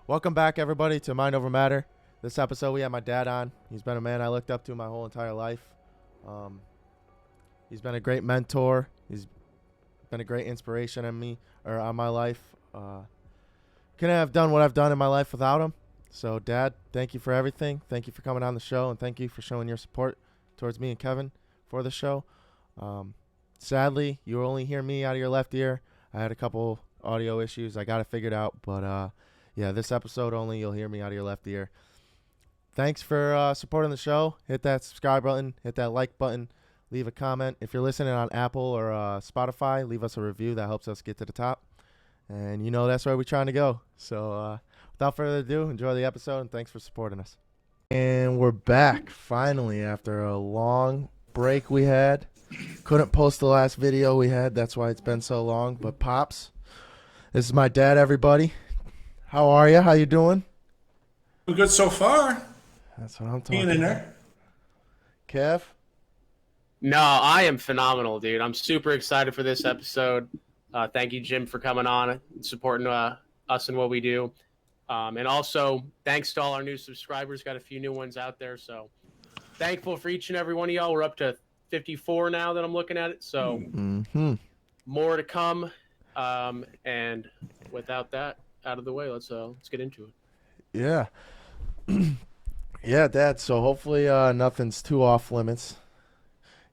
Welcome back, everybody, to Mind Over Matter. This episode, we have my dad on. He's been a man I looked up to my whole entire life. He's been a great mentor. He's been a great inspiration on my life. Couldn't have done what I've done in my life without him. So, Dad, thank you for everything. Thank you for coming on the show, and thank you for showing your support towards me and Kevin for the show. Sadly, you only hear me out of your left ear. I had a couple audio issues. I got it figured out, but yeah, this episode only you'll hear me out of your left ear. Thanks for supporting the show. Hit that subscribe button. Hit that like button. Leave a comment. If you're listening on Apple or Spotify, leave us a review. That helps us get to the top. And you know that's where we're trying to go. So without further ado, enjoy the episode, and thanks for supporting us. And we're back, finally, after a long break we had. Couldn't post the last video we had. That's why it's been so long. But Pops, this is my dad, everybody. How are you? How you doing? We're good so far. That's what I'm talking Being in about. there. Kev? No, I am phenomenal, dude. I'm super excited for this episode. Thank you, Jim, for coming on and supporting us and what we do. And also, thanks to all our new subscribers. Got a few new ones out there. So thankful for each and every one of y'all. We're up to 54 now that I'm looking at it. So more to come. And without that out of the way, let's get into it. Yeah. Yeah, Dad. So hopefully nothing's too off limits.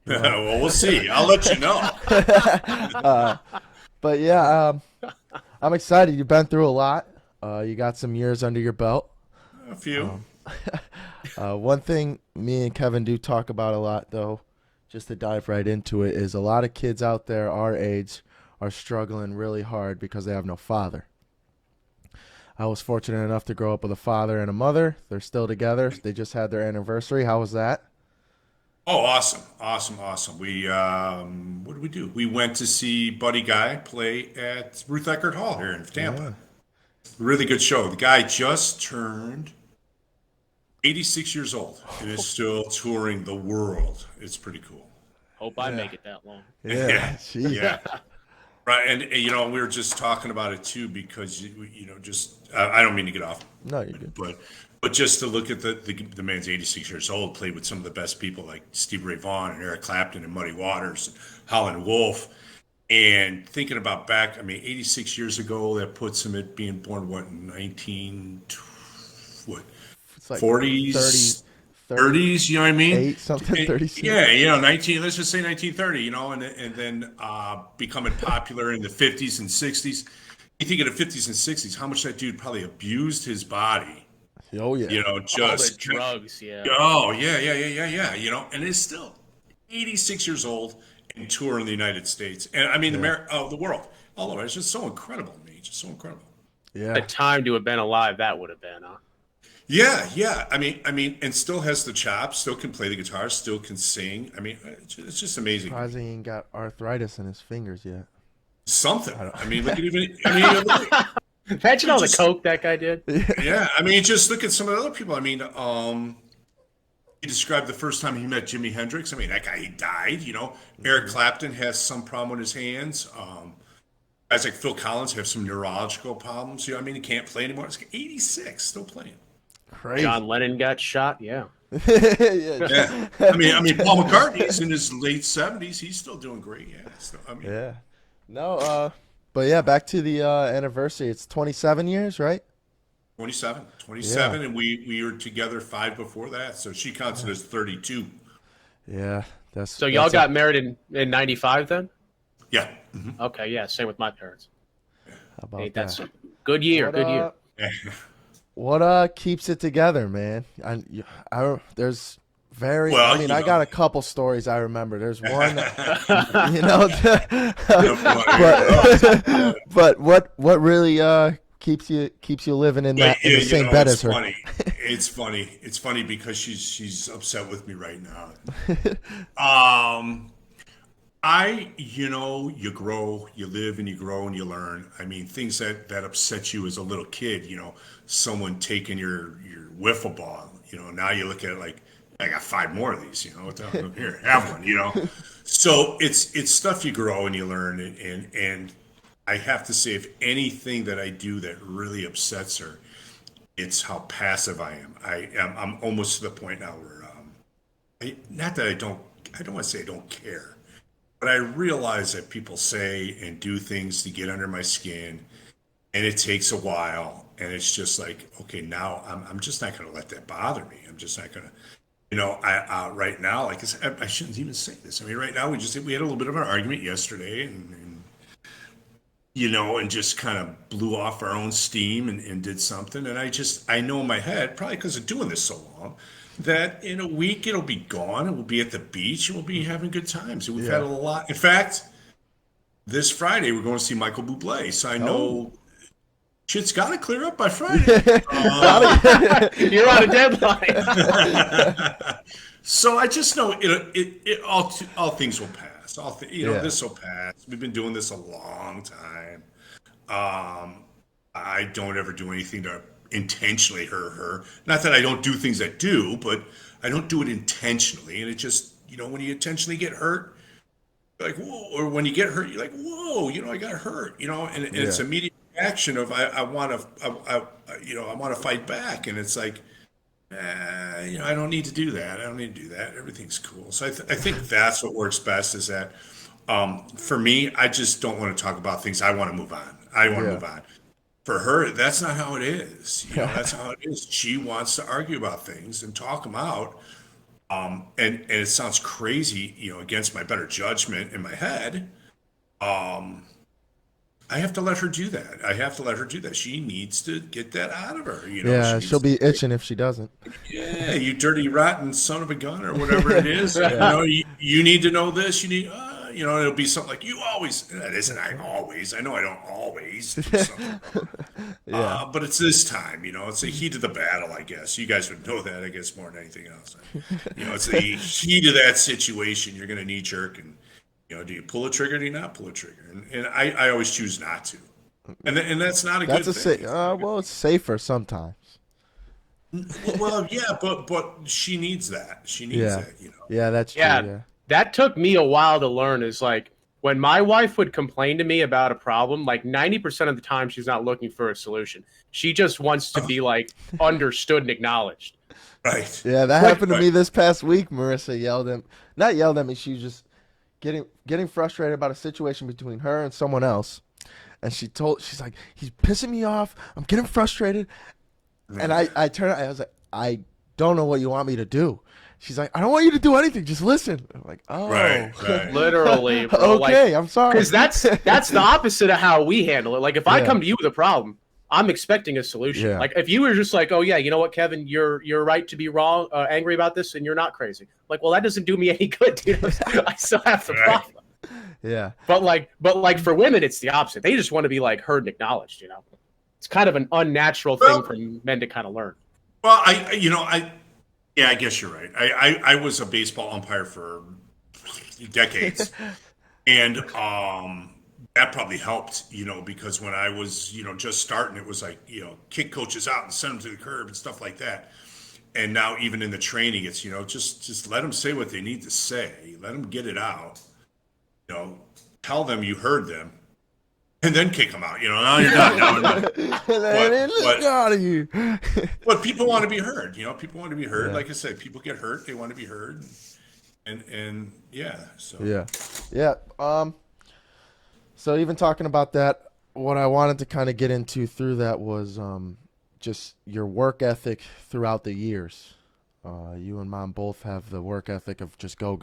Well, we'll see. I'll let you know. But yeah, I'm excited. You've been through a lot. You got some years under your belt. A few. One thing me and Kevin do talk about a lot, though, just to dive right into it, is a lot of kids out there our age are struggling really hard because they have no father. I was fortunate enough to grow up with a father and a mother. They're still together. They just had their anniversary. How was that? Oh, awesome. We, what did we do? We went to see Buddy Guy play at Ruth Eckerd Hall here in Tampa. Yeah. Really good show. The guy just turned 86 years old and is still touring the world. It's pretty cool. Hope I make it that long. Yeah. Jeez. Yeah. Right, and we were just talking about it too because I don't mean to get off, No, you're good. but just to look at the man's 86 years old, played with some of the best people like Stevie Ray Vaughan and Eric Clapton and Muddy Waters and Howlin' Wolf, and thinking about back, 86 years ago, that puts him at being born in 19 what It's like 40s. 30s, you know what I mean? 36. Yeah, 19. Let's just say 1930, and then becoming popular in the 50s and 60s. You think of the 50s and 60s, how much that dude probably abused his body. Oh yeah. All the drugs, yeah. Oh yeah. And is still 86 years old and touring the United States, and the world all over. It's just so incredible to me. Just so incredible. Yeah. The time to have been alive that would have been, huh? Yeah. And still has the chops, still can play the guitar, still can sing. It's just amazing. Surprised he ain't got arthritis in his fingers yet. Something. Look at Imagine all the coke that guy did. Yeah. Just look at some of the other people. He described the first time he met Jimi Hendrix. That guy, he died. Eric Clapton has some problem with his hands. Guys like Phil Collins have some neurological problems. He can't play anymore. He's 86, still playing. Crazy. John Lennon got shot, yeah. Yeah. Paul McCartney's in his late 70s. He's still doing great. Yeah. Yeah. No, but yeah, back to the anniversary. It's 27 years, right? 27, Yeah. and we were together 5 before that, so she counts it as 32. Yeah. So y'all got married in 95 then? Yeah. Okay, yeah, same with my parents. How about Hey, that's that? good year, good year. What keeps it together, man? There's very. Well, I got a couple stories I remember. There's one, but what really keeps you living in that in the same bed as her? It's funny because she's upset with me right now. You grow, you live, and you grow and you learn. Things that upset you as a little kid, someone taking your wiffle ball, now you look at it like, I got 5 more of these, what the hell, here, have one, So it's stuff you grow and you learn, and I have to say, if anything that I do that really upsets her it's how passive I am. I'm almost to the point now where, not that I don't want to say I don't care, but I realize that people say and do things to get under my skin, and it takes a while. And it's just like, okay, now I'm just not going to let that bother me. I'm just not going to, right now, like I shouldn't even say this. I mean, right now we had a little bit of an argument yesterday, and just kind of blew off our own steam and did something. And I know in my head, probably because of doing this so long, that in a week it'll be gone and we'll be at the beach and we'll be having good times. And we've had a lot. In fact, this Friday we're going to see Michael Bublé. So I know shit's got to clear up by Friday. You're on a deadline. So I just know all things will pass. This will pass. We've been doing this a long time. I don't ever do anything to intentionally hurt her. Not that I don't do things that do, but I don't do it intentionally. And it just, when you intentionally get hurt, like, whoa, or when you get hurt, you're like, whoa, I got hurt, and it's immediate reaction of I want to fight back, and it's like, I don't need to do that. I don't need to do that. Everything's cool. So I think that's what works best. Is that for me, I just don't want to talk about things. I want to move on. I want to move on. For her, that's not how it is. That's how it is. She wants to argue about things and talk them out. And it sounds crazy, against my better judgment in my head. I have to let her do that. She needs to get that out of her. Yeah, she'll be itching if she doesn't. Yeah, you dirty, rotten son of a gun, or whatever it is. You need to know this. You need, it'll be something like, you always. That isn't I always. I know I don't always do something. But it's this time. It's the heat of the battle. I guess you guys would know that. I guess more than anything else. It's the heat of that situation. You're going to knee jerk and. Do you pull a trigger? Do you not pull a trigger? And I always choose not to. And that's not a good thing. Well, it's safer sometimes. Well, yeah, but she needs that. She needs that. Yeah, that's true. Yeah. That took me a while to learn. Is like when my wife would complain to me about a problem, like 90% of the time she's not looking for a solution. She just wants to be like understood and acknowledged. Right. Yeah, that happened to me this past week. Marissa not yelled at me. She was just getting frustrated about a situation between her and someone else. And she's like, he's pissing me off. I'm getting frustrated. And I was like, I don't know what you want me to do. She's like, I don't want you to do anything. Just listen. I'm like, oh. Right. Literally, bro. Okay, I'm sorry. Because that's the opposite of how we handle it. Like, if I come to you with a problem, I'm expecting a solution. Yeah. Like, if you were just like, oh, yeah, you know what, Kevin, you're right to be wrong, angry about this, and you're not crazy. Like, well, that doesn't do me any good, dude. I still have the problem. Yeah. But for women, it's the opposite. They just want to be, like, heard and acknowledged, It's kind of an unnatural thing for men to kind of learn. Well, I guess you're right. I was a baseball umpire for decades. And that probably helped, because when I was, just starting, it was like, kick coaches out and send them to the curb and stuff like that. And now even in the training, it's, just let them say what they need to say. Let them get it out. Tell them you heard them. And then kick them out. Now you're done. But people want to be heard. People want to be heard. Yeah. Like I said, people get hurt. They want to be heard. And yeah. So. Yeah. So even talking about that, what I wanted to kind of get into through that was just your work ethic throughout the years. You and Mom both have the work ethic of just go,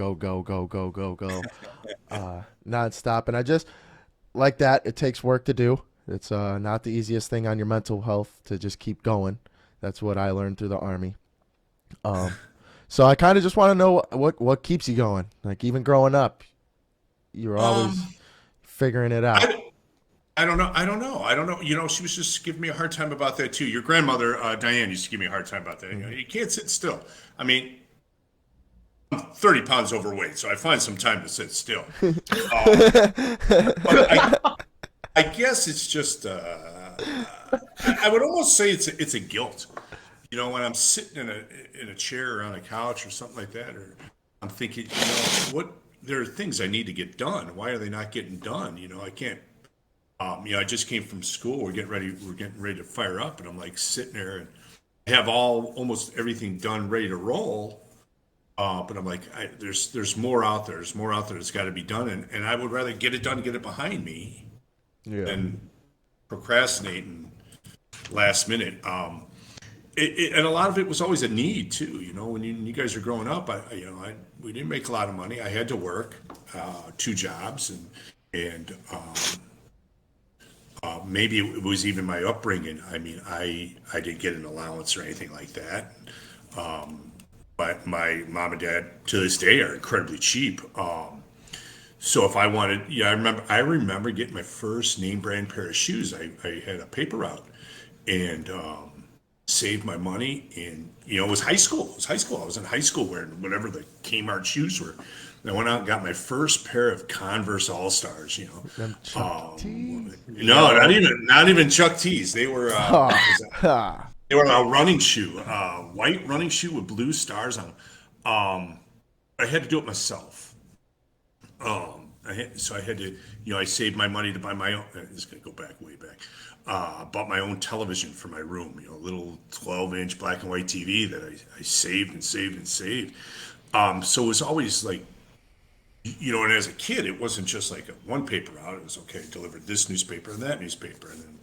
nonstop. And I just like that. It takes work to do. It's not the easiest thing on your mental health to just keep going. That's what I learned through the Army. So I kind of just want to know what keeps you going. Like even growing up, you're always figuring it out. I don't know. She was just giving me a hard time about that too. Your grandmother, Diane, used to give me a hard time about that. You can't sit still. I mean, I'm 30 pounds overweight, so I find some time to sit still. But I guess it's just, I would almost say it's a guilt. When I'm sitting in a chair or on a couch or something like that, or I'm thinking, there are things I need to get done. Why are they not getting done? I can't. I just came from school. We're getting ready to fire up, and I'm like sitting there, and have almost everything done, ready to roll. But I'm like, there's more out there. There's more out there that's got to be done, and I would rather get it done, get it behind me, Yeah. than procrastinate and last minute. And a lot of it was always a need too. You know, when you guys are growing up, we didn't make a lot of money. I had to work 2 jobs, and maybe it was even my upbringing. I mean, I didn't get an allowance or anything like that. But my mom and dad to this day are incredibly cheap. So if I wanted, I remember getting my first name brand pair of shoes. I had a paper route and saved my money, and it was high school. It was high school. I was in high school wearing whatever the Kmart shoes were. And I went out and got my first pair of Converse All Stars. Them Chuck T's? No, not even Chuck T's. They were they were a running shoe, white running shoe with blue stars on them. I had to do it myself. So I had to, I saved my money to buy my own. This is gonna go back way back. Bought my own television for my room. A little 12-inch black and white TV that I saved and saved and saved. So it was always like, and as a kid, it wasn't just like one paper out. It was okay. Delivered this newspaper and that newspaper, and then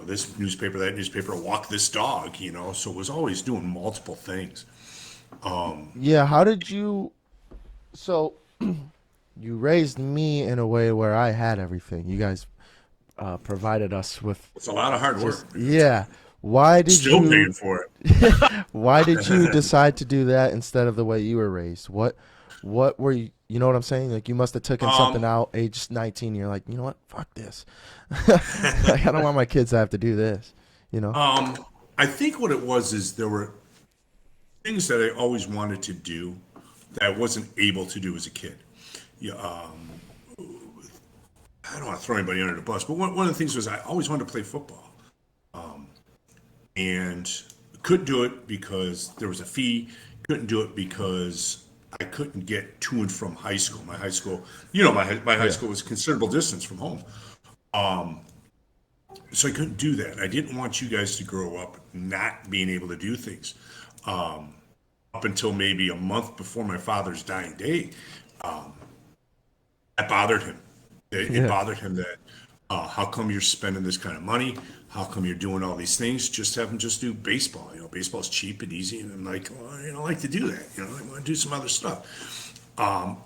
this newspaper, that newspaper, walk this dog. So it was always doing multiple things. Yeah. How did you? So you raised me in a way where I had everything. You guys provided us with. It's a lot of hard work. Yeah. Why did Still you? paying for it. Why did you decide to do that instead of the way you were raised? What were you? You know what I'm saying? Like, you must have taken something out age 19. You're like, you know what? Fuck this. Like, I don't want my kids to have to do this. I think what it was is there were things that I always wanted to do that I wasn't able to do as a kid. Yeah, I don't want to throw anybody under the bus, but one of the things was I always wanted to play football. And couldn't do it because there was a fee. Couldn't do it because I couldn't get to and from high school. My high school, my high school was a considerable distance from home. So I couldn't do that. I didn't want you guys to grow up not being able to do things. Up until maybe a month before my father's dying day, that bothered him. It bothered him that, how come you're spending this kind of money? How come you're doing all these things? Just have them just do baseball. Baseball's cheap and easy. And I'm like, well, I don't like to do that. I want to do some other stuff. And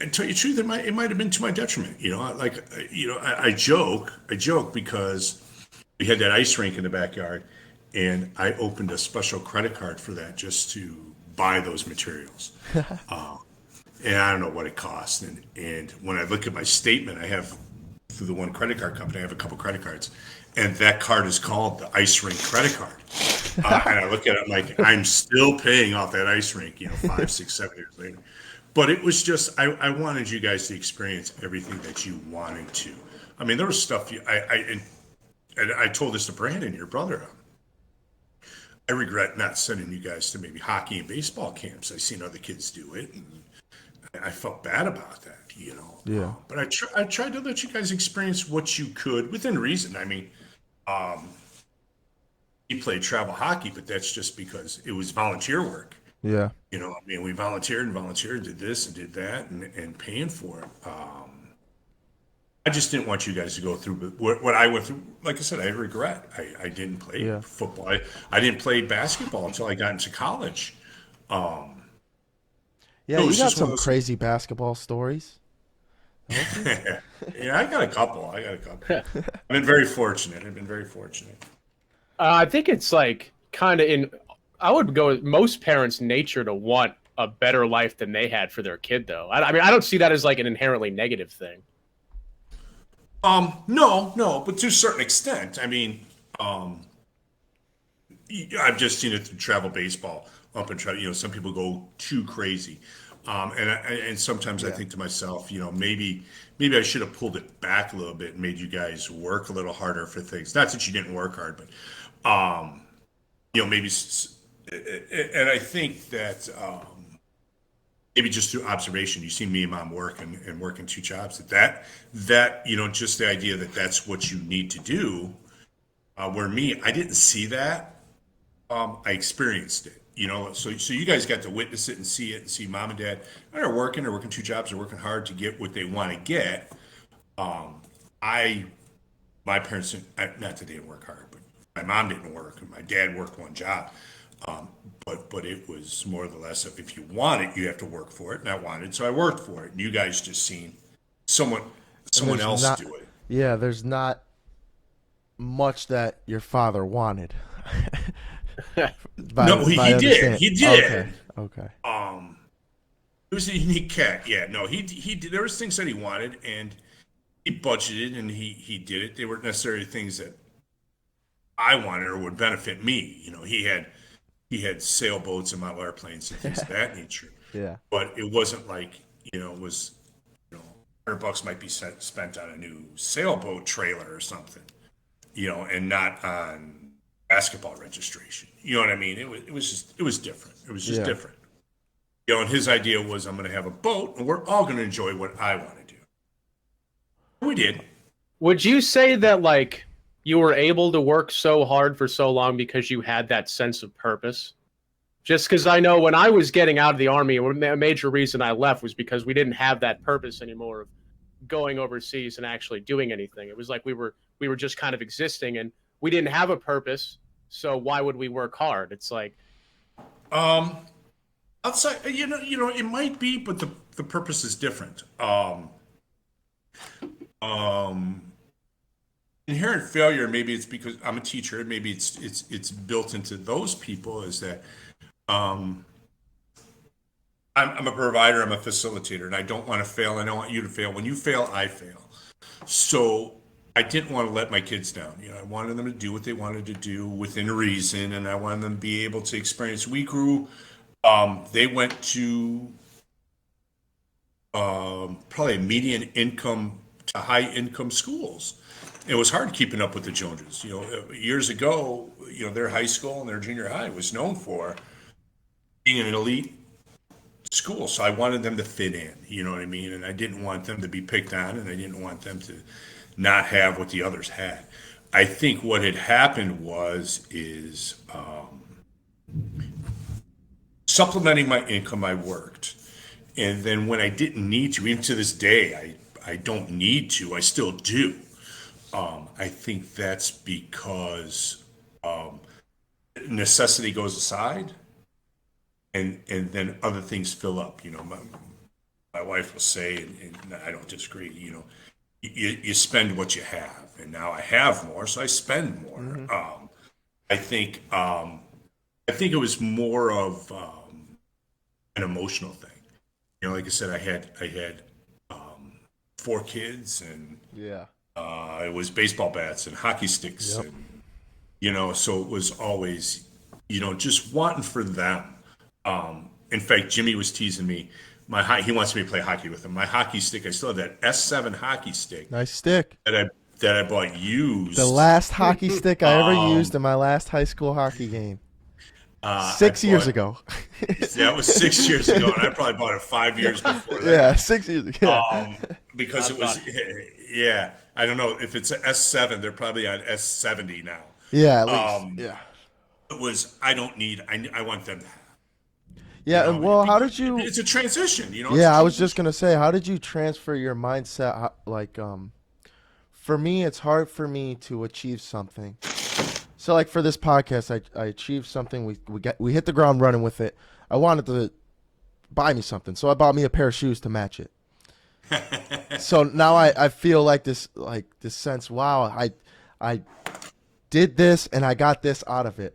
to tell you the truth, it might have been to my detriment. I joke because we had that ice rink in the backyard, and I opened a special credit card for that just to buy those materials. And I don't know what it cost. And when I look at my statement, I have through the one credit card company, I have a couple credit cards, and that card is called the ice rink credit card. And I look at it, I'm like, I'm still paying off that ice rink, 5, 6, 7 years later. But it was just, I wanted you guys to experience everything that you wanted to. I mean, there was stuff, and I told this to Brandon, your brother. I regret not sending you guys to maybe hockey and baseball camps. I seen other kids do it, and I felt bad about that, Yeah. But I tried to let you guys experience what you could within reason. I mean, he played travel hockey, but that's just because it was volunteer work. Yeah. We volunteered, did this and did that, and paying for it. I just didn't want you guys to go through what I went through. Like I said, I regret. I didn't play football. I didn't play basketball until I got into college. Yeah, you got some crazy basketball stories. Yeah, I got a couple. I've been very fortunate. I think it's like kind of I would go with most parents' nature to want a better life than they had for their kid, though. I mean, I don't see that as like an inherently negative thing. No, but to a certain extent. I mean, I've just seen it through travel baseball. Up and try, some people go too crazy. And sometimes I think to myself, maybe I should have pulled it back a little bit and made you guys work a little harder for things. Not that you didn't work hard, but maybe. And I think that maybe just through observation, you see me and Mom work and working 2 jobs. That just the idea that that's what you need to do. Where me, I didn't see that. I experienced it, so you guys got to witness it and see mom and dad. They're working 2 jobs, they're working hard to get what they want to get. I, my parents, not that they didn't work hard, but my mom didn't work and my dad worked 1 job. Um, but it was more or less of if you want it, you have to work for it. And I wanted, so I worked for it. And you guys just seen someone And someone there's else not, do it. yeah, there's not much that your father wanted. No, he did. Understand. He Okay. did. Okay. He was a unique cat. Yeah, no, he did. There was things that he wanted, and he budgeted, and he did it. They weren't necessarily things that I wanted or would benefit me. He had sailboats and model airplanes and things of that nature. Yeah. But it wasn't like it was $100 might be spent on a new sailboat trailer or something, and not on basketball registration. You know what I mean? It was different. It was just Yeah. different. And his idea was I'm going to have a boat and we're all going to enjoy what I want to do. We did. Would you say that like you were able to work so hard for so long because you had that sense of purpose? Just because I know when I was getting out of the Army, a major reason I left was because we didn't have that purpose anymore of going overseas and actually doing anything. It was like we were just kind of existing and we didn't have a purpose. So why would we work hard? It's like, Um, outside, it might be, but the purpose is different. Um, Inherent failure. Maybe it's because I'm a teacher. Maybe it's built into those people. Is that um, I'm a provider. I'm a facilitator, and I don't want to fail. I don't want you to fail. When you fail, I fail. So I didn't want to let my kids down. I wanted them to do what they wanted to do within reason, and I wanted them to be able to experience. We grew. They went to probably median income to high income schools. It was hard keeping up with the Joneses. Years ago, their high school and their junior high was known for being an elite school. So I wanted them to fit in, you know what I mean? And I didn't want them to be picked on, and I didn't want them to not have what the others had. I think what had happened is supplementing my income. I worked, and then when I didn't need to, even to this day, I don't need to. I still do. I think that's because necessity goes aside, and then other things fill up. My wife will say, and I don't disagree. You spend what you have, and now I have more, so I spend more. Mm-hmm. I think it was more of an emotional thing. Like I said, I had 4 kids, and Yeah. it was baseball bats and hockey sticks, Yep. and so it was always just wanting for them. In fact, Jimmy was teasing me. He wants me to play hockey with him. My hockey stick, I still have that S7 hockey stick Nice stick. that I bought used. The last hockey stick I ever Um, used in my last high school hockey game. I 6 years bought- ago. That was 6 years ago, and I probably bought it 5 years before that. Yeah, 6 years ago. Yeah. Because it was, yeah. I don't know if it's a S7. They're probably on S70 now. Yeah, at least. Yeah. It was. I don't need. I want them to have. Yeah, and well, how did you? It's a transition. Yeah, I was just gonna say, how did you transfer your mindset? Like, for me, it's hard for me to achieve something. So, like for this podcast, I achieved something. We hit the ground running with it. I wanted to buy me something, so I bought me a pair of shoes to match it. So now I feel like this sense. Wow, I did this and I got this out of it.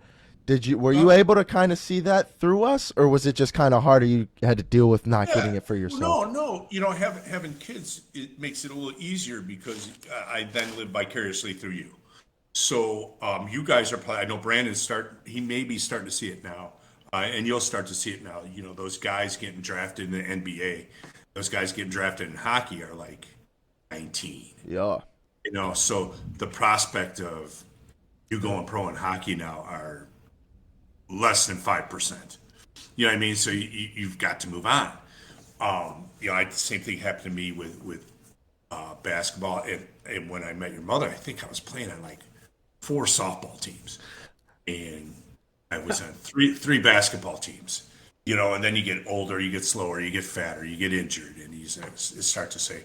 Were you able to kind of see that through us, or was it just kind of harder? You had to deal with not getting it for yourself. No. Having kids, it makes it a little easier because I then live vicariously through you. So you guys are probably. I know he may be starting to see it now, and you'll start to see it now. Those guys getting drafted in the NBA, those guys getting drafted in hockey are like 19. Yeah. So the prospect of you going pro in hockey now are less than 5%. You know what I mean? So you've got to move on. The same thing happened to me with basketball. And when I met your mother, I think I was playing on like 4 softball teams. And I was on three basketball teams, you know, and then you get older, you get slower, you get fatter, you get injured, and you start to say,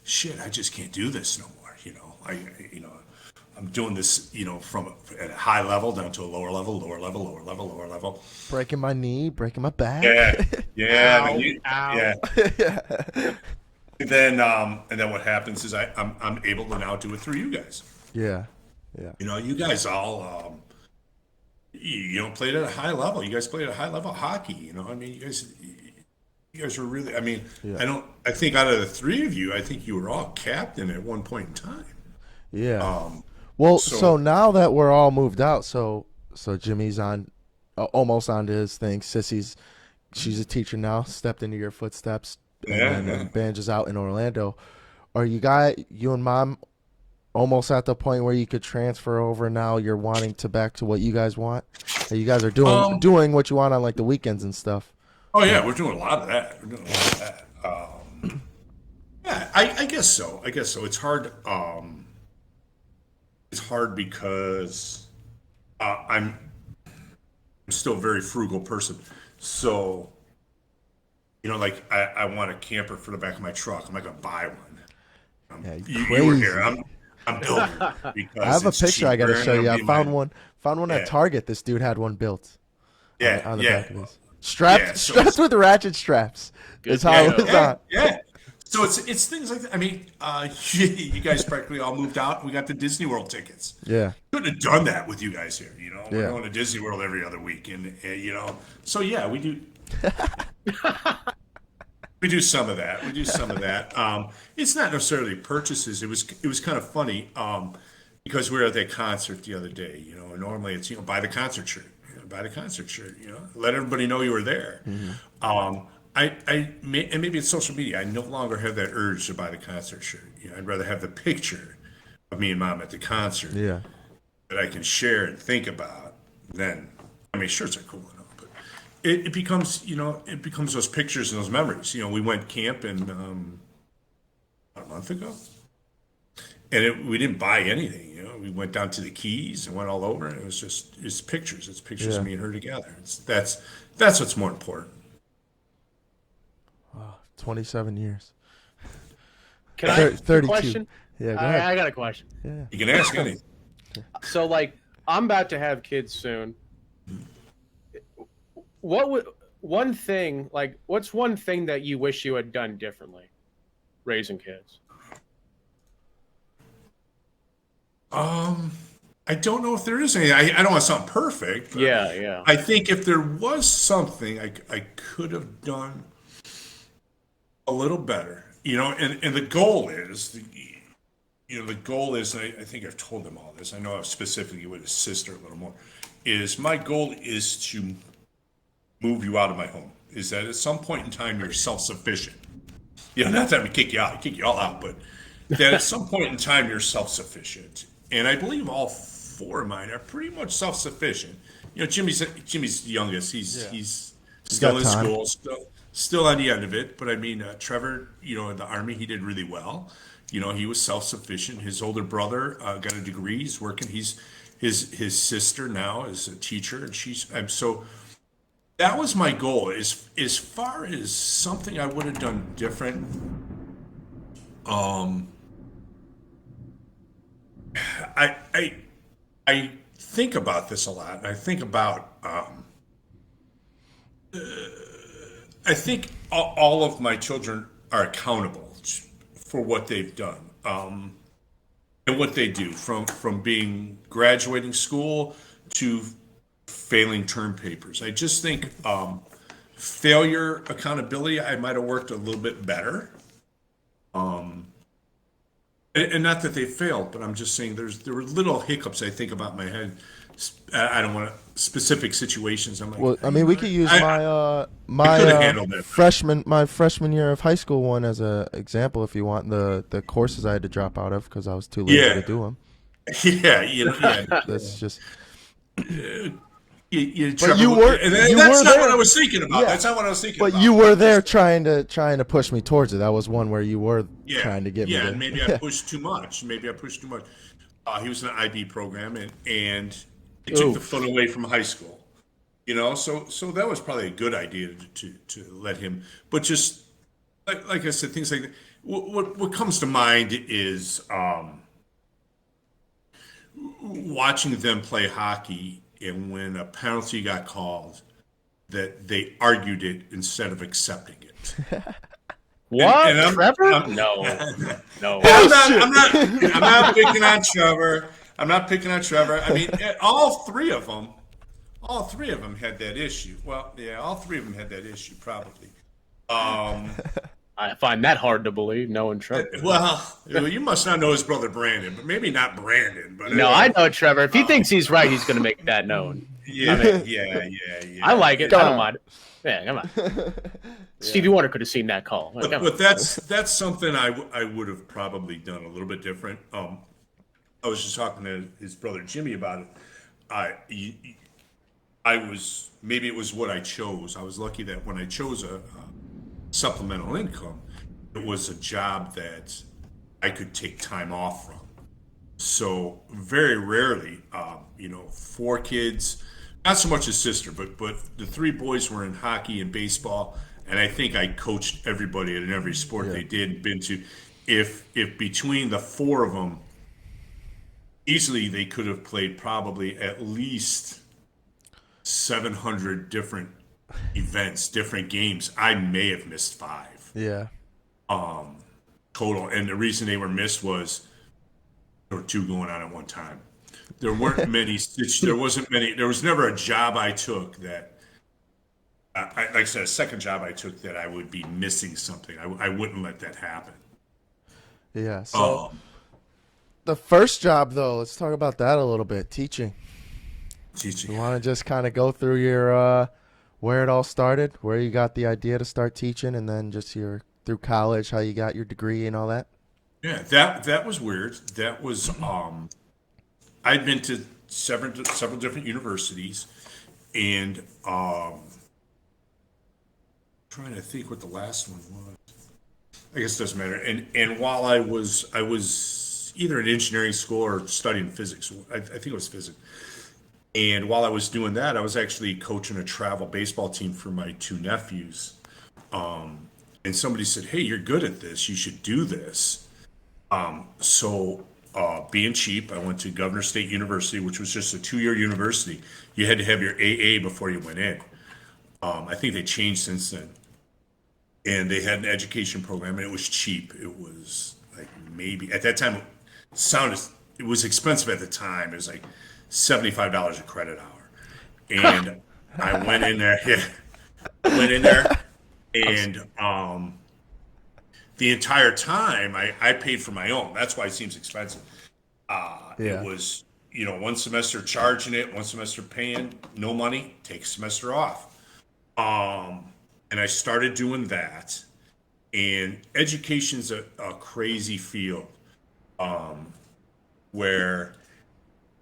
shit, I just can't do this no more. You know, you know, I'm doing this, you know, from at a high level down to a lower level, lower level, lower level, lower level. Breaking my knee, breaking my back. Yeah, yeah, Ow, yeah. Yeah. And then what happens is I'm able to now do it through you guys. Yeah. Yeah. You know, you guys all you know, played at a high level. You guys played at a high level of hockey. You know, I mean, you guys were really. I mean, Yeah. I think out of the three of you, I think you were all captain at one point in time. Yeah. Well, so now that we're all moved out, so Jimmy's on, almost onto his thing. She's a teacher now, stepped into your footsteps, and then Banj is out in Orlando. Are you and Mom almost at the point where you could transfer over now? You're wanting to back to what you guys want? And you guys are doing what you want on like the weekends and stuff. Oh yeah, we're doing a lot of that. We're doing a lot of that. Yeah, I guess so. I guess so. It's hard. It's hard because I'm still a very frugal person. So, you know, like I want a camper for the back of my truck. I'm not gonna buy one. Yeah, You were here. I'm building because I have a it's picture I got to cheaper show and you. it'll I be found one at Yeah. Target. This dude had one built. Yeah, On the yeah. back of his. Strapped, Yeah, so strapped with ratchet straps. Good Is how it to was know. on. Yeah. So it's things like that. I mean, you guys practically all moved out. We got the Disney World tickets. Yeah. Couldn't have done that with you guys here. You know, we're Yeah. going to Disney World every other week, and you know, so yeah, we do. We do some of that. We do some of that. It's not necessarily purchases. It was kind of funny because we were at that concert the other day. You know, and normally it's, you know, buy the concert shirt. You know, buy the concert shirt. You know, let everybody know you were there. And maybe it's social media. I no longer have that urge to buy the concert shirt. You know, I'd rather have the picture of me and Mom at the concert Yeah. that I can share and think about. Then, I mean, shirts are cool and all, but it becomes, you know, it becomes those pictures and those memories. You know, we went camping a month ago, and we didn't buy anything. You know, we went down to the Keys and went all over, and it's pictures. It's pictures of Yeah. me and her together. That's what's more important. 27 years. Can I ask a 32. question? Yeah, go ahead. I got a question. Yeah. You can ask anything. So, like, I'm about to have kids soon. What would one thing like? What's one thing that you wish you had done differently, raising kids? I don't know if there is any. I don't want to sound perfect. But Yeah. I think if there was something I could have done a little better, you know, and the goal is, you know, the goal is, and I think I've told them all this. I know I've specifically with his sister a little more. Is my goal is to move you out of my home. Is that at some point in time you're self-sufficient. You know, not that I kick you out, I kick you all out, but that at some point in time you're self-sufficient. And I believe all four of mine are pretty much self-sufficient. You know, Jimmy's the youngest. He's still got in time. school, still on the end of it. But I mean, Trevor, you know, in the Army, he did really well. You know, he was self-sufficient. His older brother got a degree. He's working. His sister now is a teacher, and so that was my goal. As far as something I would have done different, I think about this a lot. And I think about I think all of my children are accountable for what they've done and what they do from being graduating school to failing term papers. I just think failure accountability, I might have worked a little bit better. And not that they failed, but I'm just saying there were little hiccups I think about in my head. I don't want to specific situations. I'm like, Well, I mean, we could use I my could have handled it. freshman year of high school one as a example, if you want, the courses I had to drop out of because I was too lazy Yeah. to do them. yeah, you know, yeah. That's just. Trevor, you were- and you that's were not there. what I was thinking about. Yeah. That's not what I was thinking But about. you were there trying to push me towards it. That was one where you were Yeah, trying to get me. yeah, to, and maybe I pushed too much. Maybe I pushed too much. He was in an IB program, and it took the fun away from high school. So that was probably a good idea to let him. But just like I said, things like that. What comes to mind is watching them play hockey, and when a penalty got called, that they argued it instead of accepting it. What, And Trevor? No, no. I'm not picking on Trevor. I'm not picking on Trevor. I mean, all three of them had that issue. Well, yeah, all three of them had that issue probably. I find that hard to believe, knowing Trevor. Well, you must not know his brother Brandon, but maybe not Brandon. But No, I know Trevor. If he thinks he's right, he's going to make that known. Yeah. I like it. I don't mind it. Yeah, come on. Stevie Wonder could have seen that call. But that's something I would have probably done a little bit different. I was just talking to his brother Jimmy about it. I was, maybe it was what I chose. I was lucky that when I chose a supplemental income, it was a job that I could take time off from. So very rarely, 4 kids, not so much his sister, but the 3 boys were in hockey and baseball, and I think I coached everybody in every sport they did and been to. If between the 4 of them, easily they could have played probably at least 700 different events, different games. I may have missed 5. Yeah. Total. And the reason they were missed was there were 2 going on at one time. There weren't many. There wasn't many. There was never a job I took that, like I said, a second job I took that I would be missing something. I wouldn't let that happen. Yeah. So the first job, though, let's talk about that a little bit. Teaching. You want to just kind of go through your where it all started, where you got the idea to start teaching, and then just through college, how you got your degree and all that? Yeah, that was weird. That was I'd been to several different universities, and trying to think what the last one was. I guess it doesn't matter. And while I was either in engineering school or studying physics. I think it was physics. And while I was doing that, I was actually coaching a travel baseball team for my 2 nephews. And somebody said, "Hey, you're good at this. You should do this." So being cheap, I went to Governor State University, which was just a 2-year university. You had to have your AA before you went in. I think they changed since then. And they had an education program, and it was cheap. It was like maybe at that time it was expensive at the time. It was like $75 a credit hour. And I went in there, and the entire time I paid for my own. That's why it seems expensive. It was, one semester charging it, one semester paying, no money, take a semester off. And I started doing that. And education's a crazy field, where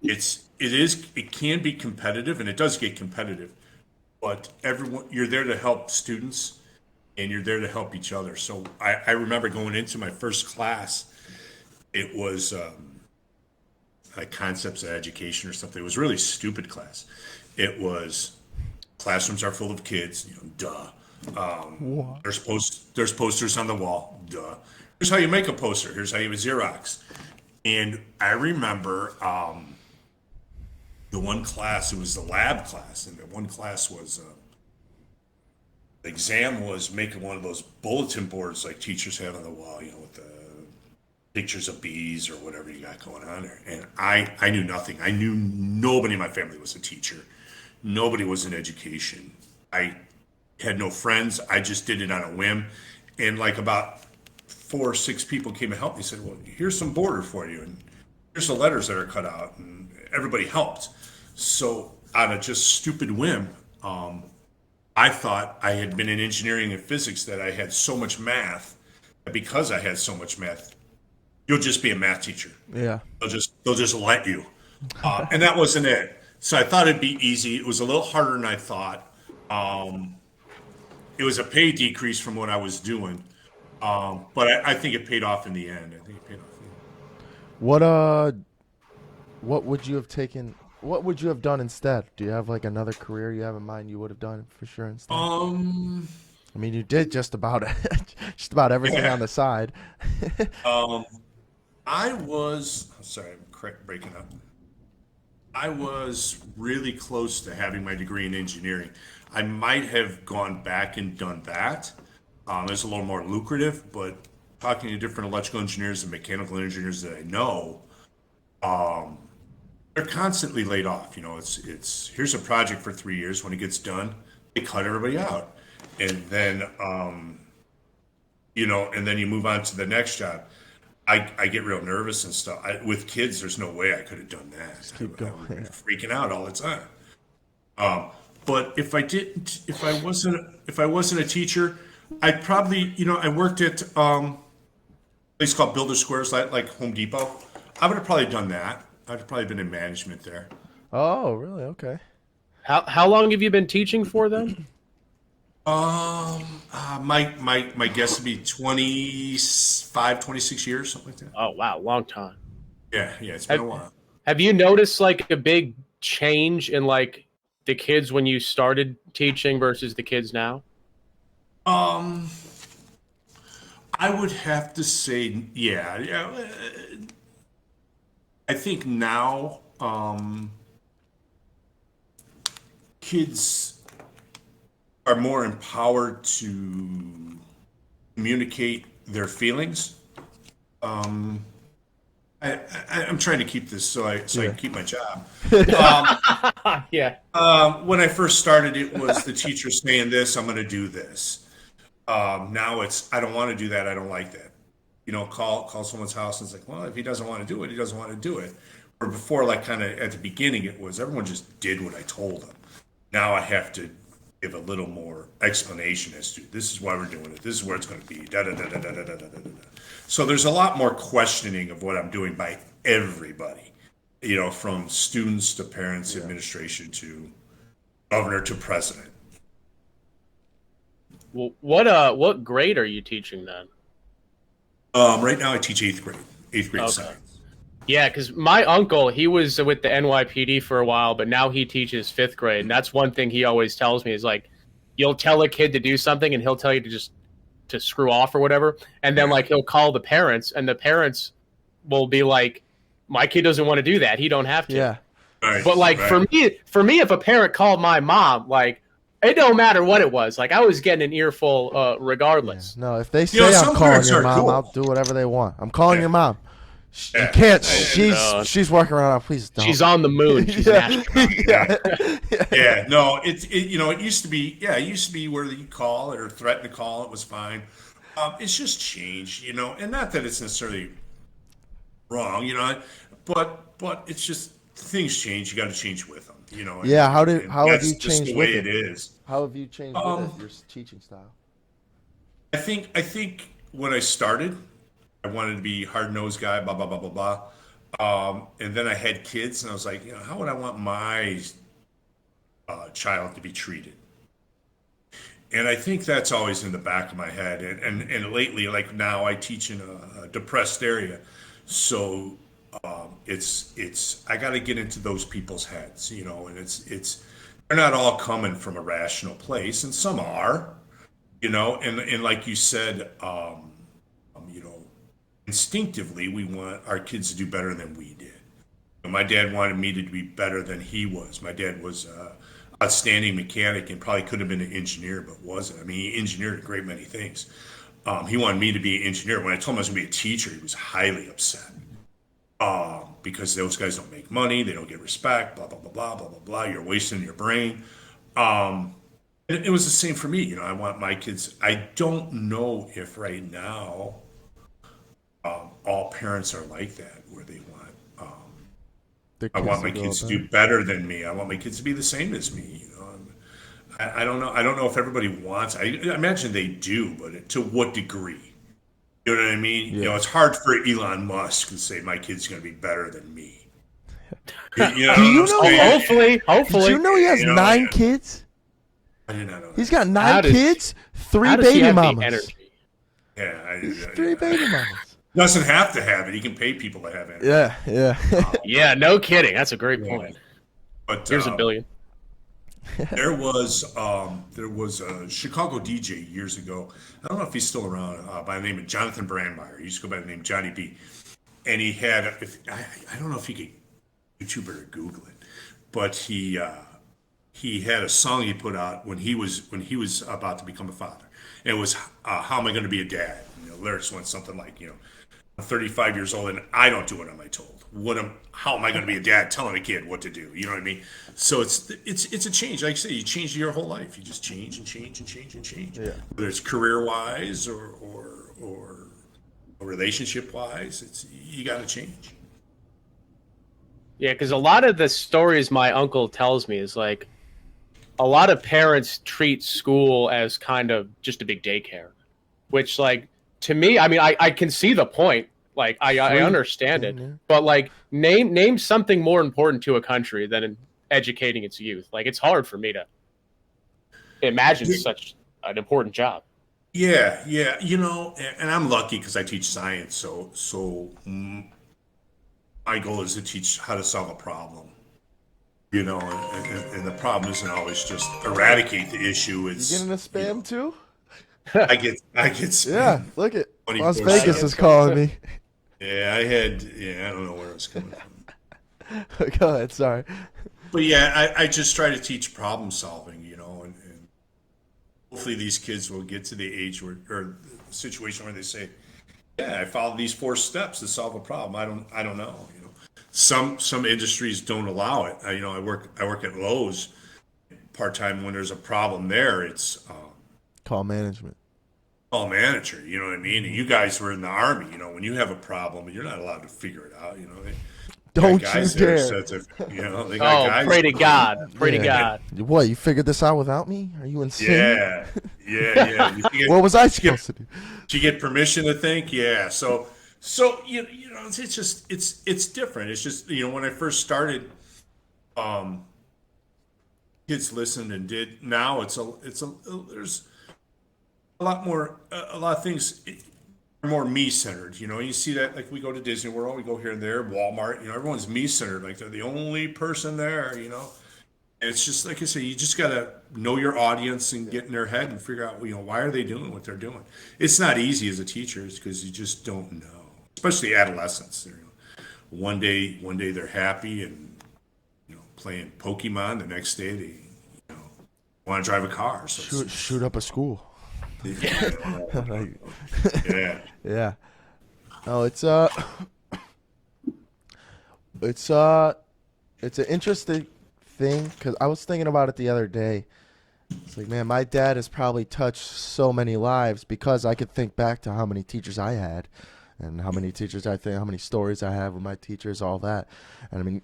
it can be competitive, and it does get competitive, but you're there to help students, and you're there to help each other. So I remember going into my first class, it was like concepts of education or something. It was a really stupid class. It was classrooms are full of kids, duh. There's posters on the wall, duh. Here's how you make a poster. Here's how you Xerox. And I remember the one class, it was the lab class, and the one class was the exam was making one of those bulletin boards like teachers have on the wall, with the pictures of bees or whatever you got going on there. And I knew nothing. I knew nobody in my family was a teacher. Nobody was in education. I had no friends. I just did it on a whim. And like about 4 or 6 people came and helped me. Said, "Well, here's some border for you, and here's the letters that are cut out," and everybody helped. So on a just stupid whim, I thought I had been in engineering and physics, that I had so much math, that because I had so much math, you'll just be a math teacher. Yeah. They'll just let you. And that wasn't it. So I thought it'd be easy. It was a little harder than I thought. It was a pay decrease from what I was doing. But I think it paid off in the end. What would you have taken what would you have done instead? Do you have like another career you have in mind you would have done for sure instead? I mean, you did just about just about everything on the side. Um, I was sorry, I'm breaking up. I was really close to having my degree in engineering. I might have gone back and done that. It's a little more lucrative, but talking to different electrical engineers and mechanical engineers that I know, um, they're constantly laid off. You know, it's here's a project for 3 years. When it gets done, they cut everybody out, and then and then you move on to the next job. I get real nervous and stuff. With kids, there's no way I could have done that. Just keep I going. would have been freaking out all the time. But if I didn't, if I wasn't a teacher, I'd probably, I worked at a place called Builder Squares, like Home Depot. I would have probably done that. I'd have probably been in management there. Oh, really? Okay. How long have you been teaching for then? My guess would be 25, 26 years, something like that. Oh wow, long time. Yeah, it's been a while. Have you noticed like a big change in like the kids when you started teaching versus the kids now? I would have to say, yeah. I think now, kids are more empowered to communicate their feelings. I'm trying to keep this so I can keep my job. Yeah. When I first started, it was the teacher saying this, I'm going to do this. Now it's, I don't want to do that. I don't like that. Call someone's house and it's like, well, if he doesn't want to do it, he doesn't want to do it. Or before, like kind of at the beginning, it was everyone just did what I told them. Now I have to give a little more explanation as to this is why we're doing it. This is where it's going to be. Da, da, da, da, da, da, da, da, da. So there's a lot more questioning of what I'm doing by everybody, from students to parents, administration to governor to president. Well, what grade are you teaching then? Right now I teach eighth grade Okay. science. Yeah, because my uncle, he was with the NYPD for a while, but now he teaches fifth grade. And that's one thing he always tells me is like, you'll tell a kid to do something and he'll tell you to screw off or whatever. And then like he'll call the parents and the parents will be like, my kid doesn't want to do that. He don't have to. Yeah. Right, But like for me, if a parent called my mom, like it don't matter what it was. Like I was getting an earful regardless. Yeah. No, if they say some I'm calling parents your are mom, cool. I'll do whatever they want. I'm calling your mom. You Yeah. can't. No. She's working around. Please don't. She's on the moon. She's an astronaut. Yeah, no, it used to be, it used to be where you call or threaten to call, it was fine. It's just changed, and not that it's necessarily wrong, but it's just things change. You got to change with them, Yeah. How have that's you just changed the with way it? it is. How have you changed with it, your teaching style? I think when I started, I wanted to be hard-nosed guy, blah blah blah blah blah. And then I had kids, and I was like, how would I want my child to be treated? And I think that's always in the back of my head. And lately, like now, I teach in a depressed area, so it's I got to get into those people's heads, and it's they're not all coming from a rational place, and some are, and like you said, instinctively we want our kids to do better than we did. My dad wanted me to be better than he was. My dad was outstanding mechanic and probably could have been an engineer, but wasn't. I mean, he engineered a great many things. He wanted me to be an engineer. When I told him I was going to be a teacher, he was highly upset because those guys don't make money, they don't get respect, blah, blah, blah, blah, blah, blah, blah. You're wasting your brain. And it was the same for me. I want my kids. I don't know if right now all parents are like that, where they want I want my kids to do better than me. I want my kids to be the same as me. I don't know. I don't know if everybody wants. I imagine they do, but to what degree? You know what I mean? Yeah. It's hard for Elon Musk to say my kid's going to be better than me. Do you know? Hopefully. Did you know he has 9 kids? I did not know that. He's got 9 kids, 3 How does he baby have the mamas. energy? Yeah, 3 baby mamas. Doesn't have to have it. He can pay people to have it. Yeah. Yeah, no kidding. That's a great point. But Here's $1 billion. there was a Chicago DJ years ago. I don't know if he's still around, by the name of Jonathan Brandmeier. He used to go by the name Johnny B. And he had, I don't know if you could YouTube it or Google it, but he had a song he put out when he was about to become a father. And it was "How Am I Going to Be a Dad?" Lyrics went something like, I'm 35 years old and I don't do what I'm told. How am I going to be a dad telling a kid what to do? You know what I mean? So it's a change. Like I say, you change your whole life. You just change and change and change and change. Yeah. Whether it's career wise or relationship wise, you got to change. Yeah, because a lot of the stories my uncle tells me is like a lot of parents treat school as kind of just a big daycare, which like to me, I mean, I can see the point. Like I understand it, but like name something more important to a country than educating its youth. Like it's hard for me to imagine such an important job. Yeah, and I'm lucky because I teach science. So my goal is to teach how to solve a problem. And the problem isn't always just eradicate the issue. It's You getting a spam too? I get Yeah, look at 24/7. Las Vegas is calling me. Yeah, I don't know where it's coming from. Go ahead, sorry. But yeah, I just try to teach problem solving, and hopefully these kids will get to the age or the situation where they say, yeah, I followed these 4 steps to solve a problem. I don't know. Some industries don't allow it. I work at Lowe's part-time. When there's a problem there, it's Call management. call manager, you know what I mean? And you guys were in the Army, when you have a problem, you're not allowed to figure it out, Don't got guys you there dare. set to- they got guys. Pray to God. Pray to Yeah. God. What, you figured this out without me? Are you insane? Yeah. What was I supposed to do? Did you get permission to think? Yeah. So it's just it's different. It's just when I first started, kids listened and did. Now there's a lot of things are more me centered. You see that like we go to Disney World, we go here and there, Walmart. Everyone's me centered. Like they're the only person there. And it's just like I say, you just gotta know your audience and get in their head and figure out why are they doing what they're doing. It's not easy as a teacher because you just don't know, especially adolescents. One day they're happy and playing Pokemon. The next day they want to drive a car. So Shoot up a school. Yeah. Yeah. Yeah. No, it's an interesting thing because I was thinking about it the other day. It's like, man, my dad has probably touched so many lives because I could think back to how many teachers I had and how many stories I have with my teachers, all that. And I mean,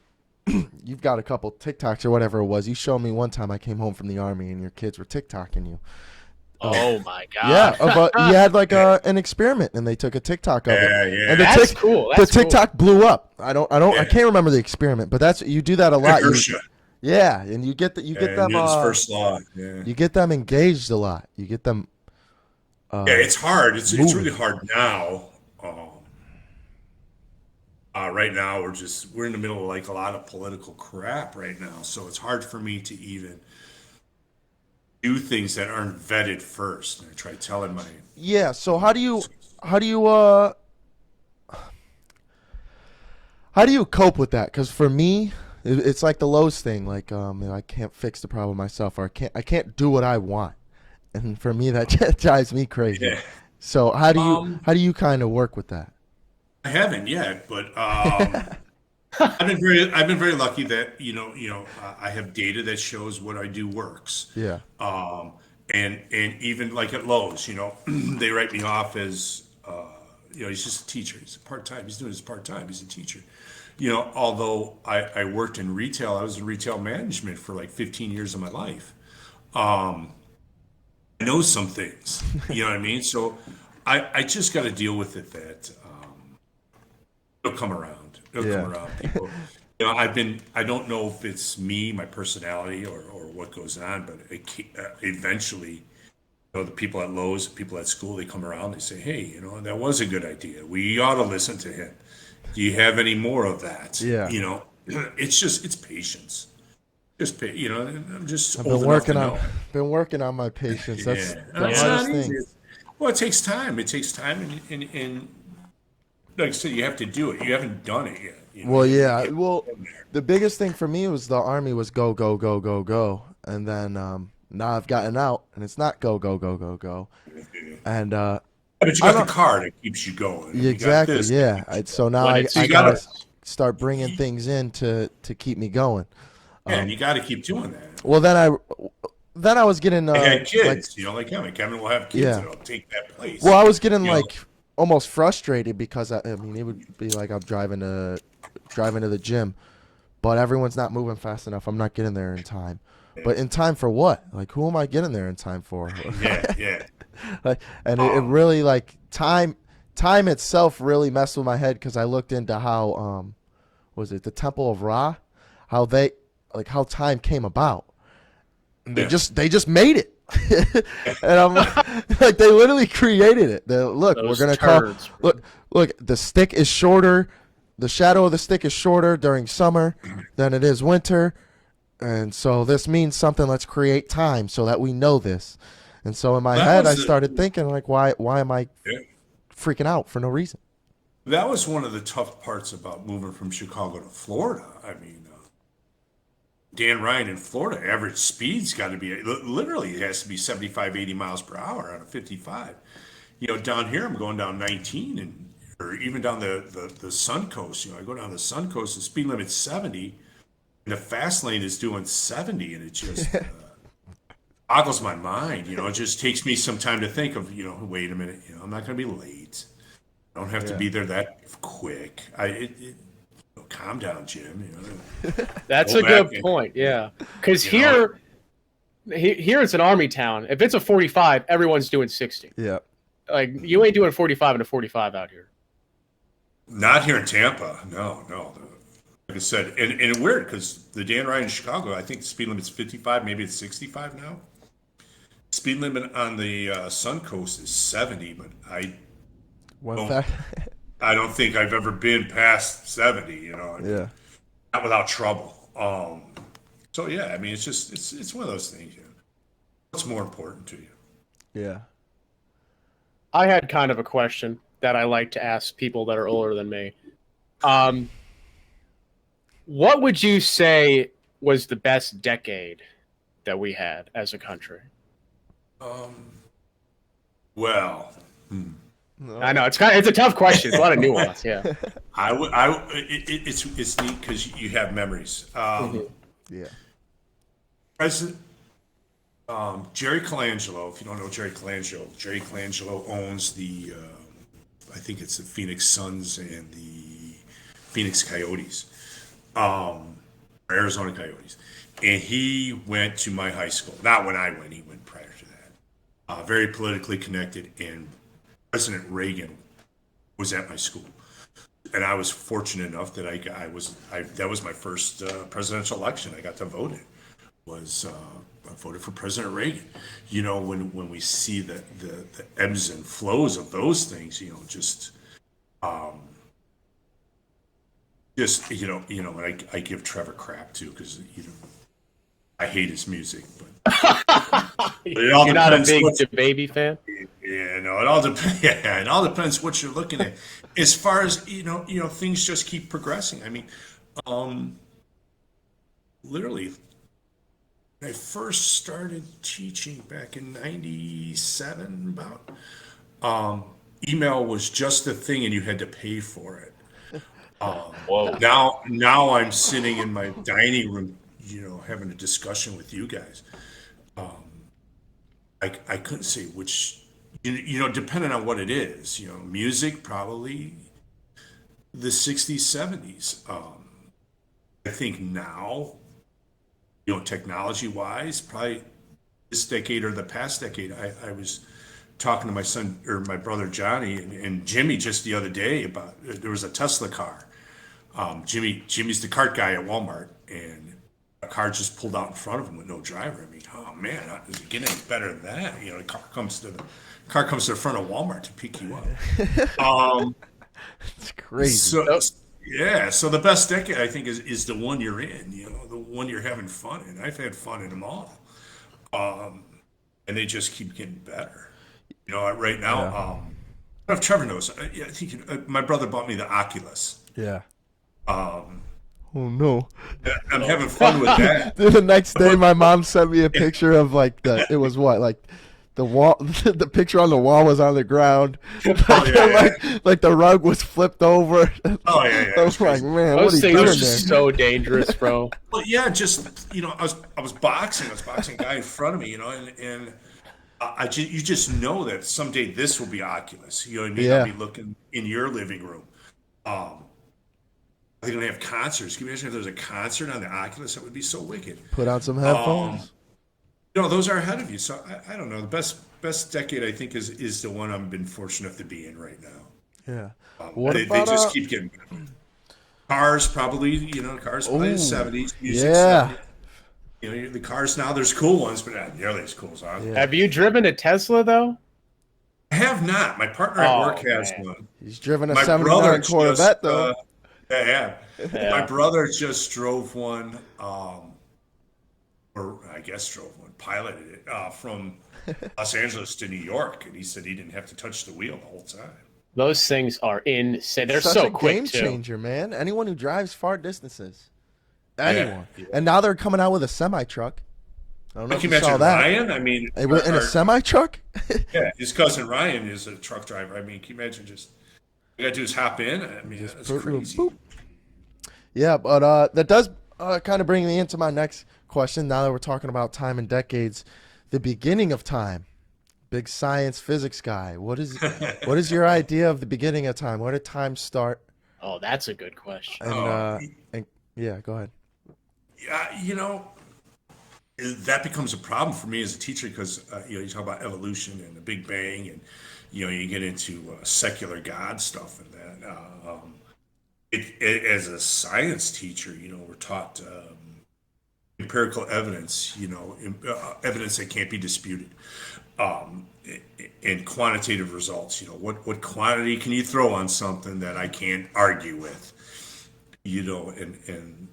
you've got a couple TikToks or whatever it was. You showed me one time I came home from the Army and your kids were TikToking you. Oh my God! Yeah, but you had like an experiment, and they took a TikTok of it. Yeah. And That's cool. The TikTok blew up. I can't remember the experiment, but you do that a lot. Yeah, and you get them. Newton's first law. Yeah. You get them engaged a lot. You get them. It's hard. It's really hard now. Right now, we're in the middle of like a lot of political crap right now, so it's hard for me to even do things that aren't vetted first. And I try telling my So how do you cope with that? Because for me, it's like the Lowe's thing. Like I can't fix the problem myself, or I can't do what I want, and for me that drives me crazy. Yeah. So how do you kind of work with that? I haven't yet, but I've been very lucky that I have data that shows what I do works. Yeah. And even like at Lowe's, they write me off as he's just a teacher. He's part-time. He's doing his part-time. He's a teacher. Although I worked in retail, I was in retail management for like 15 years of my life. I know some things. You know what I mean? So I just got to deal with it that it'll come around. It'll come around. People, I don't know if it's me, my personality, or what goes on, but eventually, the people at Lowe's, the people at school, they come around. They say, "Hey, that was a good idea. We ought to listen to him. Do you have any more of that?" Yeah. It's patience. Just pay, I'm just I've old been enough to working on know. been working on my patience. That's Yeah, the it's hardest not thing. easy. Well, it takes time. It takes time, and like I said, you have to do it. You haven't done it yet. Well, You yeah. haven't Well, been there. the biggest thing for me was the army was go go go go go, and then now I've gotten out and it's not go go go go go, and But you I got the don't car that keeps you going. And you got exactly this that yeah. keeps you So now When I it's So I you gotta gotta, stress. start bringing things in to keep me going. yeah, and you got to keep doing that. Well, then I was getting I had like kids, like Kevin. Kevin will have kids yeah. that'll take that Well, place. I was getting You know, like almost frustrated because I mean it would be like I'm driving to the gym, but everyone's not moving fast enough. I'm not getting there in time. But in time for what? Like who am I getting there in time for? yeah. Like, and it Um, really like time itself really messed with my head because I looked into how was it the Temple of Ra, how they like how time came about. And yeah. they just made it. And I'm like they literally created it. Look, we're Those gonna call turds. look the stick is shorter, the shadow of the stick is shorter during summer than it is winter, and so this means something. Let's create time so that we know this. And so in my That head, I was started thinking like, why am I yeah. freaking out for no reason? That was one of the tough parts about moving from Chicago to Florida. I mean, Dan Ryan in Florida, average speed's got to be literally it has to be 75, 80 miles per hour on a 55. Down here I'm going down 19 and or even down the Sun Coast. I go down the Sun Coast, the speed limit's 70, and the fast lane is doing 70, and it just boggles my mind. It just takes me some time to think of, wait a minute, I'm not going to be late. I don't have to Yeah. be there that quick. Calm down, Jim. That's Go a good back and- point. Yeah, because You know? here it's an army town. If it's a 45, everyone's doing 60. Yeah. Like you ain't doing 45 in a 45 out here. Not here in Tampa. No. Like I said, and weird because the Dan Ryan in Chicago, I think the speed limit's 55, maybe it's 65 now. Speed limit on the Sun Coast is 70, but One Oh. fact. I don't think I've ever been past 70. Yeah. Not without trouble. So yeah, I mean, it's one of those things. What's more important to you? Yeah. I had kind of a question that I like to ask people that are older than me. What would you say was the best decade that we had as a country? Well, I know it's a tough question. It's a lot of nuance. Yeah. it's neat because you have memories. Yeah. President Jerry Colangelo, if you don't know Jerry Colangelo owns I think it's the Phoenix Suns and the Phoenix Coyotes, Arizona Coyotes. And he went to my high school. Not when I went, he went prior to that. Very politically connected, and President Reagan was at my school. And I was fortunate enough that that was my first presidential election I got to vote in. I voted for President Reagan. When we see the ebbs and flows of those things, and I give Trevor crap too because I hate his music, but it all You're not a depends big what- baby fan. yeah, no, it all depends. Yeah, it all depends what you're looking at. As far as things just keep progressing. I mean, literally, when I first started teaching back in '97, email was just a thing, and you had to pay for it. Whoa. Now I'm sitting in my dining room, having a discussion with you guys. I couldn't say which, depending on what it is, music, probably the 60s, 70s. I think now, technology wise, probably this decade or the past decade, I was talking to my son or my brother Johnny and Jimmy just the other day about there was a Tesla car. Jimmy's the cart guy at Walmart, and a car just pulled out in front of him with no driver. I mean, oh man, does it get any better than that? The car comes to the front of Walmart to pick you up. It's crazy. So Yeah, so the best decade I think is the one you're in, the one you're having fun in. I've had fun in them all. Um, and they just keep getting better. Right now, Yeah. I don't know if Trevor knows. Yeah, I think my brother bought me the Oculus. Yeah. Um, Oh no. I'm having fun with that. The next day, my mom sent me a picture of like it was what, like the wall, the picture on the wall was on the ground, like the rug was flipped over. Oh yeah, I was like, man, what are Those you things doing are there? just so dangerous, bro. Well, yeah, just I was boxing. I was boxing a guy in front of me, and you just know that someday this will be Oculus. You know what I mean? I'll Yeah. be looking in your living room. Um, They're gonna have concerts. Can you imagine if there was a concert on the Oculus? That would be so wicked. Put on some Um, headphones. those are ahead of you. So I don't know. The best decade I think is the one I've been fortunate to be in right now. Yeah. What They about just keep getting better. Cars probably. Cars probably Ooh, the '70s. Music yeah. 70s. The cars now. There's cool ones, but not nearly as cool as ours. Yeah. Have you driven a Tesla though? I have not. My partner at work has man. one. He's driven a My brother 79 Corvette just, though. yeah. Yeah. My brother just drove one, or I guess drove one, piloted it from Los Angeles to New York, and he said he didn't have to touch the wheel the whole time. Those things are insane. They're Such so a quick game too. changer, man. Anyone who drives far distances, anyone. Yeah. And now they're coming out with a semi truck. I don't know Can if you you saw imagine that. Ryan? I mean, They were in a semi truck. yeah, his cousin Ryan is a truck driver. I mean, can you imagine just you got to do is hop in? I mean, that's crazy. Boop. Yeah, but that does kind of bring me into my next question. Now that we're talking about time and decades, the beginning of time. Big science physics guy. What is your idea of the beginning of time? Where did time start? Oh, that's a good question. And yeah, go ahead. Yeah, that becomes a problem for me as a teacher because you talk about evolution and the Big Bang, and you get into secular God stuff and that. As a science teacher, we're taught empirical evidence, evidence that can't be disputed, and quantitative results. What quantity can you throw on something that I can't argue with? And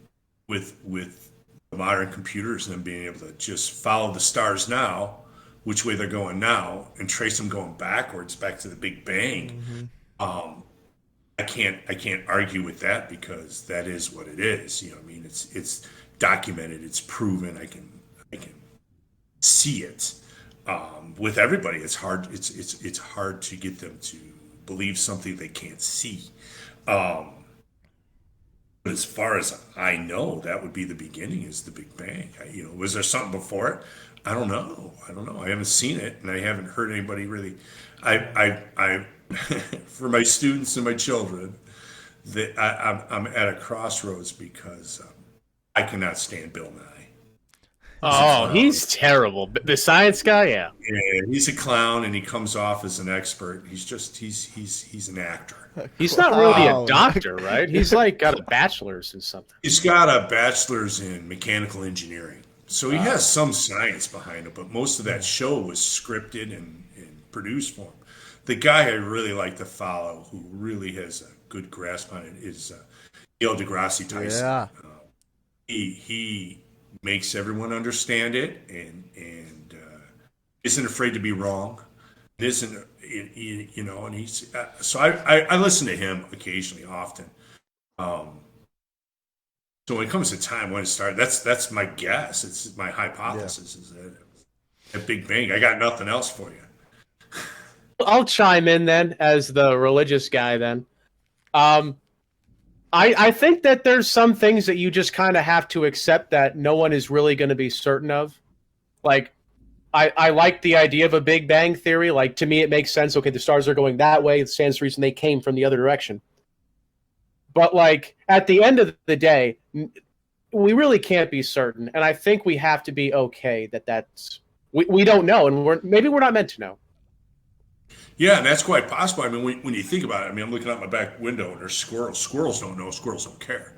with the modern computers and them being able to just follow the stars now, which way they're going now, and trace them going backwards back to the Big Bang. Mm-hmm. I can't argue with that because that is what it is. I mean, it's documented, it's proven. I can see it. With everybody, it's hard. It's hard to get them to believe something they can't see. But as far as I know, that would be the beginning. Is the Big Bang? Was there something before it? I don't know. I haven't seen it, and I haven't heard anybody really. I for my students and my children, that I'm at a crossroads because I cannot stand Bill Nye. Oh, he's terrible. The science guy, yeah. Yeah, he's a clown, and he comes off as an expert. He's an actor. He's not really a Wow. doctor, right? He's like got a bachelor's in something. He's got a bachelor's in mechanical engineering, so he has some science behind it. But most of that show was scripted and produced for him. The guy I really like to follow, who really has a good grasp on it, is Neil deGrasse Tyson. Yeah. He makes everyone understand it, and isn't afraid to be wrong. Isn't and he's so I listen to him occasionally, often. So when it comes to time when it started, that's my guess. It's my hypothesis is that at Big Bang. I got nothing else for you. I'll chime in then as the religious guy then. I think that there's some things that you just kind of have to accept that no one is really going to be certain of. Like, I like the idea of a Big Bang theory. Like, to me, it makes sense. Okay, the stars are going that way. It stands to reason they came from the other direction. But, like, at the end of the day, we really can't be certain. And I think we have to be okay that's... We don't know, and maybe we're not meant to know. Yeah, and that's quite possible. I mean, when you think about it, I mean, I'm looking out my back window and there's squirrels. Squirrels don't know. Squirrels don't care.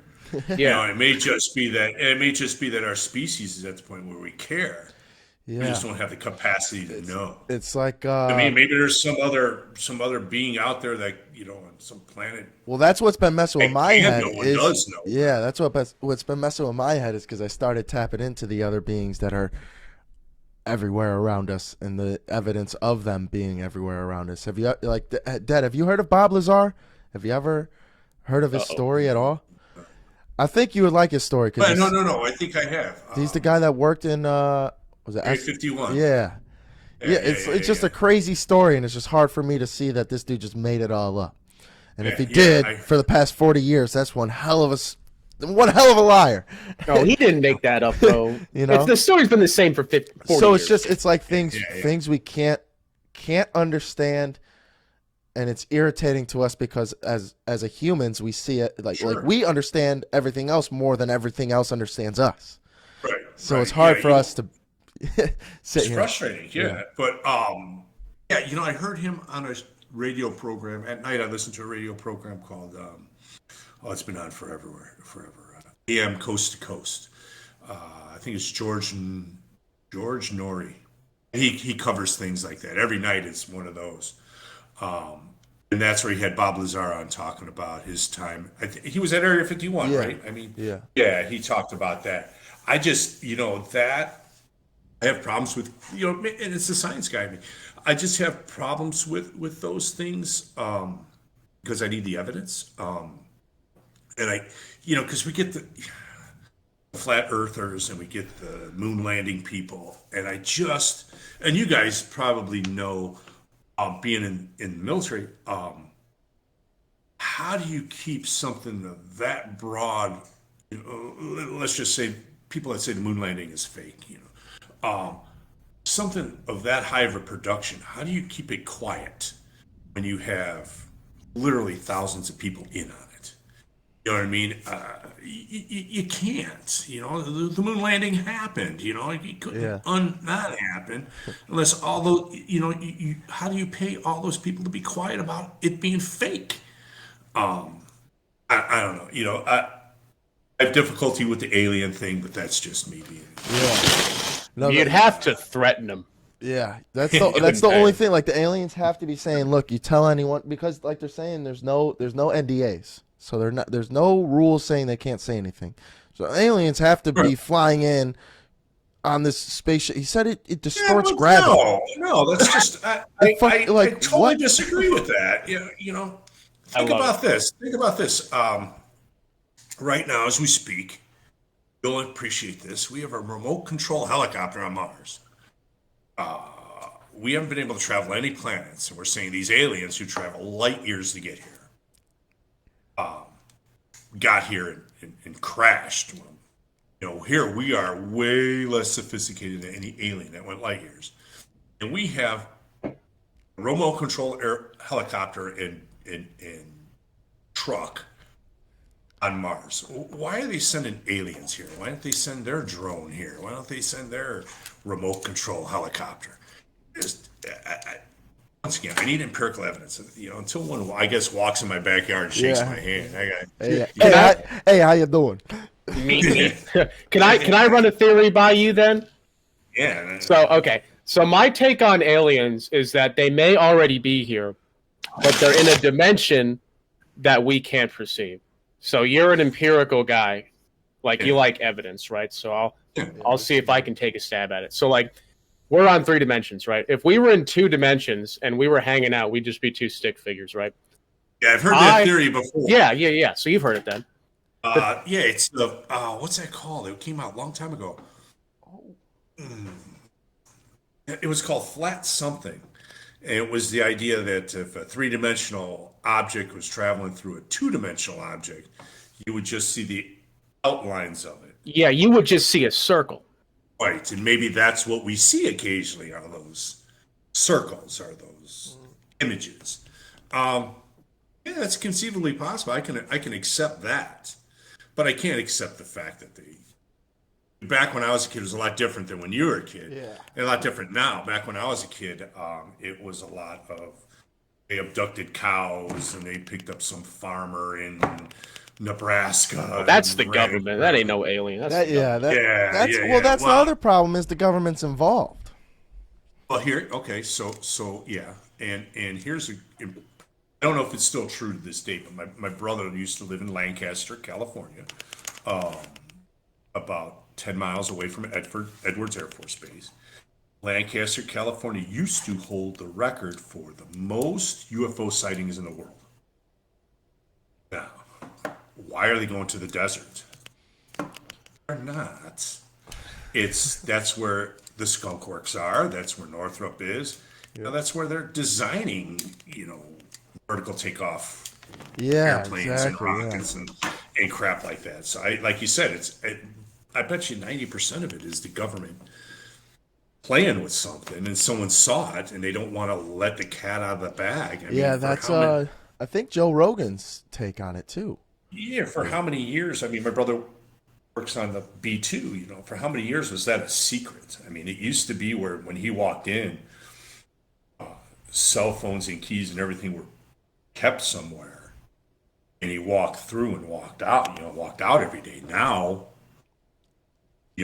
Yeah. It may just be that our species is at the point where we care. We just don't have the capacity to know. It's like I mean, maybe there's some other being out there that, on some planet. well, that's what's been messing with my head. No one does know. Yeah, that's what's been messing with my head is because I started tapping into the other beings that are everywhere around us and the evidence of them being everywhere around us. Have you Dad? Have you heard of Bob Lazar? Have you ever heard of his story at all? I think you would like his story. No. I think I have. He's the guy that worked in was it Area 51? Yeah. It's just a crazy story, and it's just hard for me to see that this dude just made it all up. And if he did for the past 40 years, that's one hell of a liar. No, he didn't make that up, though. The story's been the same for 40 so years. It's like things we can't understand, and it's irritating to us because as a humans we see it like we understand everything else more than everything else understands us. Right. So it's hard for us to sit here. It's frustrating, But I heard him on a radio program at night. I listened to a radio program called it's been on forever. AM Coast to Coast. I think it's George Norrie. He covers things like that every night. It's one of those, and that's where he had Bob Lazar on talking about his time. He was at Area 51, right? I mean, he talked about that. I just, that I have problems with, and it's the science guy in me. I just have problems with those things because I need the evidence. And because we get the flat earthers and we get the moon landing people, and and you guys probably know, being in the military, how do you keep something that broad? Let's just say people that say the moon landing is fake, something of that high of a production. How do you keep it quiet when you have literally thousands of people in on it? You know what I mean? You can't. The moon landing happened. You couldn't not happen unless all those. How do you pay all those people to be quiet about it being fake? I don't know. I have difficulty with the alien thing, but that's just me being. No, you'd have to threaten them. Yeah, that's the only thing. Like the aliens have to be saying, "Look, you tell anyone," because like they're saying, there's no NDAs, so there's no rules saying they can't say anything. So aliens have to be flying in on this spaceship. He said it distorts gravity. No, that's just I totally disagree with that. Think about this. Right now, as we speak, you'll appreciate this. We have a remote control helicopter on Mars. We haven't been able to travel any planets, and we're seeing these aliens who travel light years to get here. Got here and crashed. Here we are way less sophisticated than any alien that went light years. And we have a remote control helicopter and truck on Mars. Why are they sending aliens here? Why don't they send their drone here? Why don't they send their remote control helicopter? Once again, I need empirical evidence. Until one, I guess, walks in my backyard and shakes my hand. Hey, how you doing? Can I run a theory by you then? Yeah. So my take on aliens is that they may already be here, but they're in a dimension that we can't perceive. So you're an empirical guy, you like evidence, right? So I'll see if I can take a stab at it. So we're on 3 dimensions, right? If we were in 2 dimensions and we were hanging out, we'd just be 2 stick figures, right? Yeah, I've heard that theory before. Yeah. So you've heard it then. It's the what's that called? It came out a long time ago. It was called flat something. And it was the idea that if a 3-dimensional object was traveling through a 2-dimensional object, you would just see the outlines of it. Yeah, you would just see a circle. Right, and maybe that's what we see occasionally are those circles, are those images. That's conceivably possible. I can accept that, but I can't accept the fact that back when I was a kid, it was a lot different than when you were a kid. Yeah. And a lot different now. Back when I was a kid, it was a lot of, they abducted cows and they picked up some farmer in Nebraska. That's the government. That ain't no alien. That's the government. That's the other problem is the government's involved. Well, yeah, and here's I don't know if it's still true to this day, but my brother used to live in Lancaster, California, about 10 miles away from Edwards Air Force Base. Lancaster, California used to hold the record for the most UFO sightings in the world. Now, why are they going to the desert? They're not. That's where the skunk works are. That's where Northrop is. That's where they're designing, vertical takeoff airplanes and rockets and crap like that. So, like you said, I bet you 90% of it is the government playing with something, and someone saw it, and they don't want to let the cat out of the bag. That's I think Joe Rogan's take on it too. Yeah, for how many years? I mean, my brother works on the B2. For how many years was that a secret? I mean, it used to be where when he walked in, cell phones and keys and everything were kept somewhere, and he walked through and walked out every day. Now,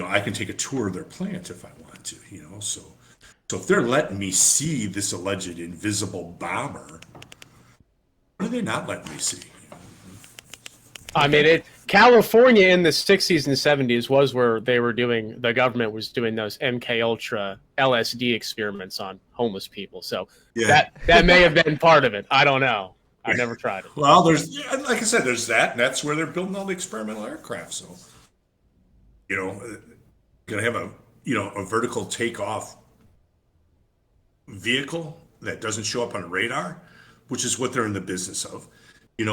I can take a tour of their plant if I want to, so if they're letting me see this alleged invisible bomber, what are they not letting me see? I mean, California in the 60s and 70s was where the government was doing those MK Ultra LSD experiments on homeless people. So that may have been part of it. I don't know. I've never tried it. Well, like I said, there's that, and that's where they're building all the experimental aircraft. So, gonna have a vertical takeoff vehicle that doesn't show up on radar, which is what they're in the business of. And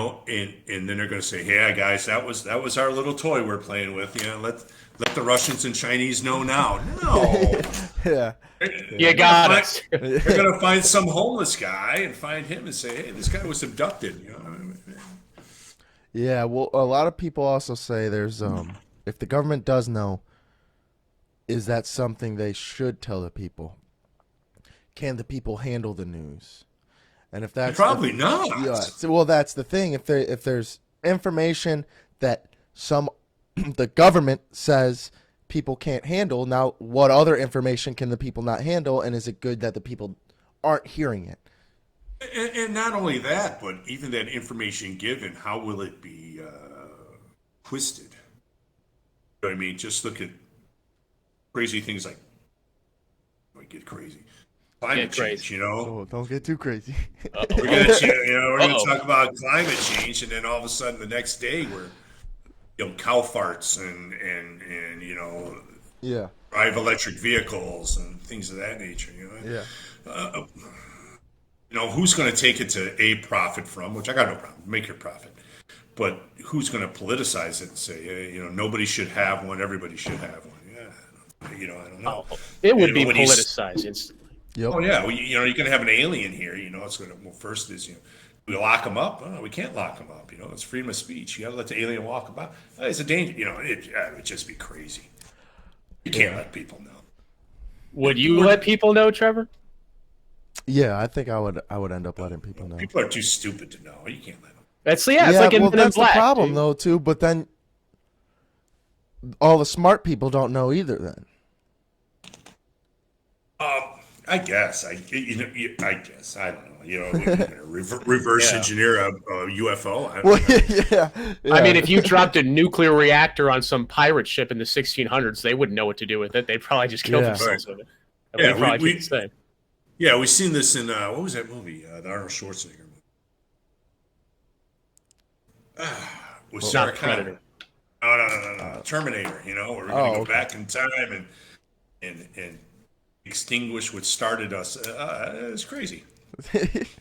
then they're going to say, "Hey, guys, that was our little toy we're playing with. Let the Russians and Chinese know now." No, yeah, you got it. They're going to find some homeless guy and find him and say, "Hey, this guy was abducted." Yeah, well, a lot of people also say there's if the government does know, is that something they should tell the people? Can the people handle the news? And if that's probably not. Yeah, well, that's the thing. If there's information that the government says people can't handle, now what other information can the people not handle, and is it good that the people aren't hearing it? And not only that, but even that information given, how will it be twisted? You know what I mean? Just look at crazy things like, get crazy. Climate change, Oh, don't get too crazy. We're gonna talk about climate change, and then all of a sudden, the next day, we're cow farts and drive electric vehicles and things of that nature. Who's going to take it to profit from? Which I got no problem. Make your profit, but who's going to politicize it and say, hey, nobody should have one, everybody should have one? I don't know. It would be politicized instantly. Yep. Oh yeah, you're going to have an alien here. It's going to. Well, first is we lock them up. Oh, we can't lock them up. It's freedom of speech. You got to let the alien walk about. It's a danger. It would just be crazy. You can't let people know. Would you let people know, Trevor? Yeah, I think I would end up letting people know. People are too stupid to know. You can't let them. It's like in that's Black, the problem dude. though too. But then all the smart people don't know either. Then. I guess. I guess. I don't know. Reverse engineer a UFO. Yeah. I mean, if you dropped a nuclear reactor on some pirate ship in the 1600s, they wouldn't know what to do with it. They'd probably just kill themselves with it. Yeah, we'd probably do the same. Yeah, we've seen this in what was that movie? The Arnold Schwarzenegger movie. With Sarah Connor. No. Terminator. Where we're going to go back in time and extinguish what started us. It's crazy.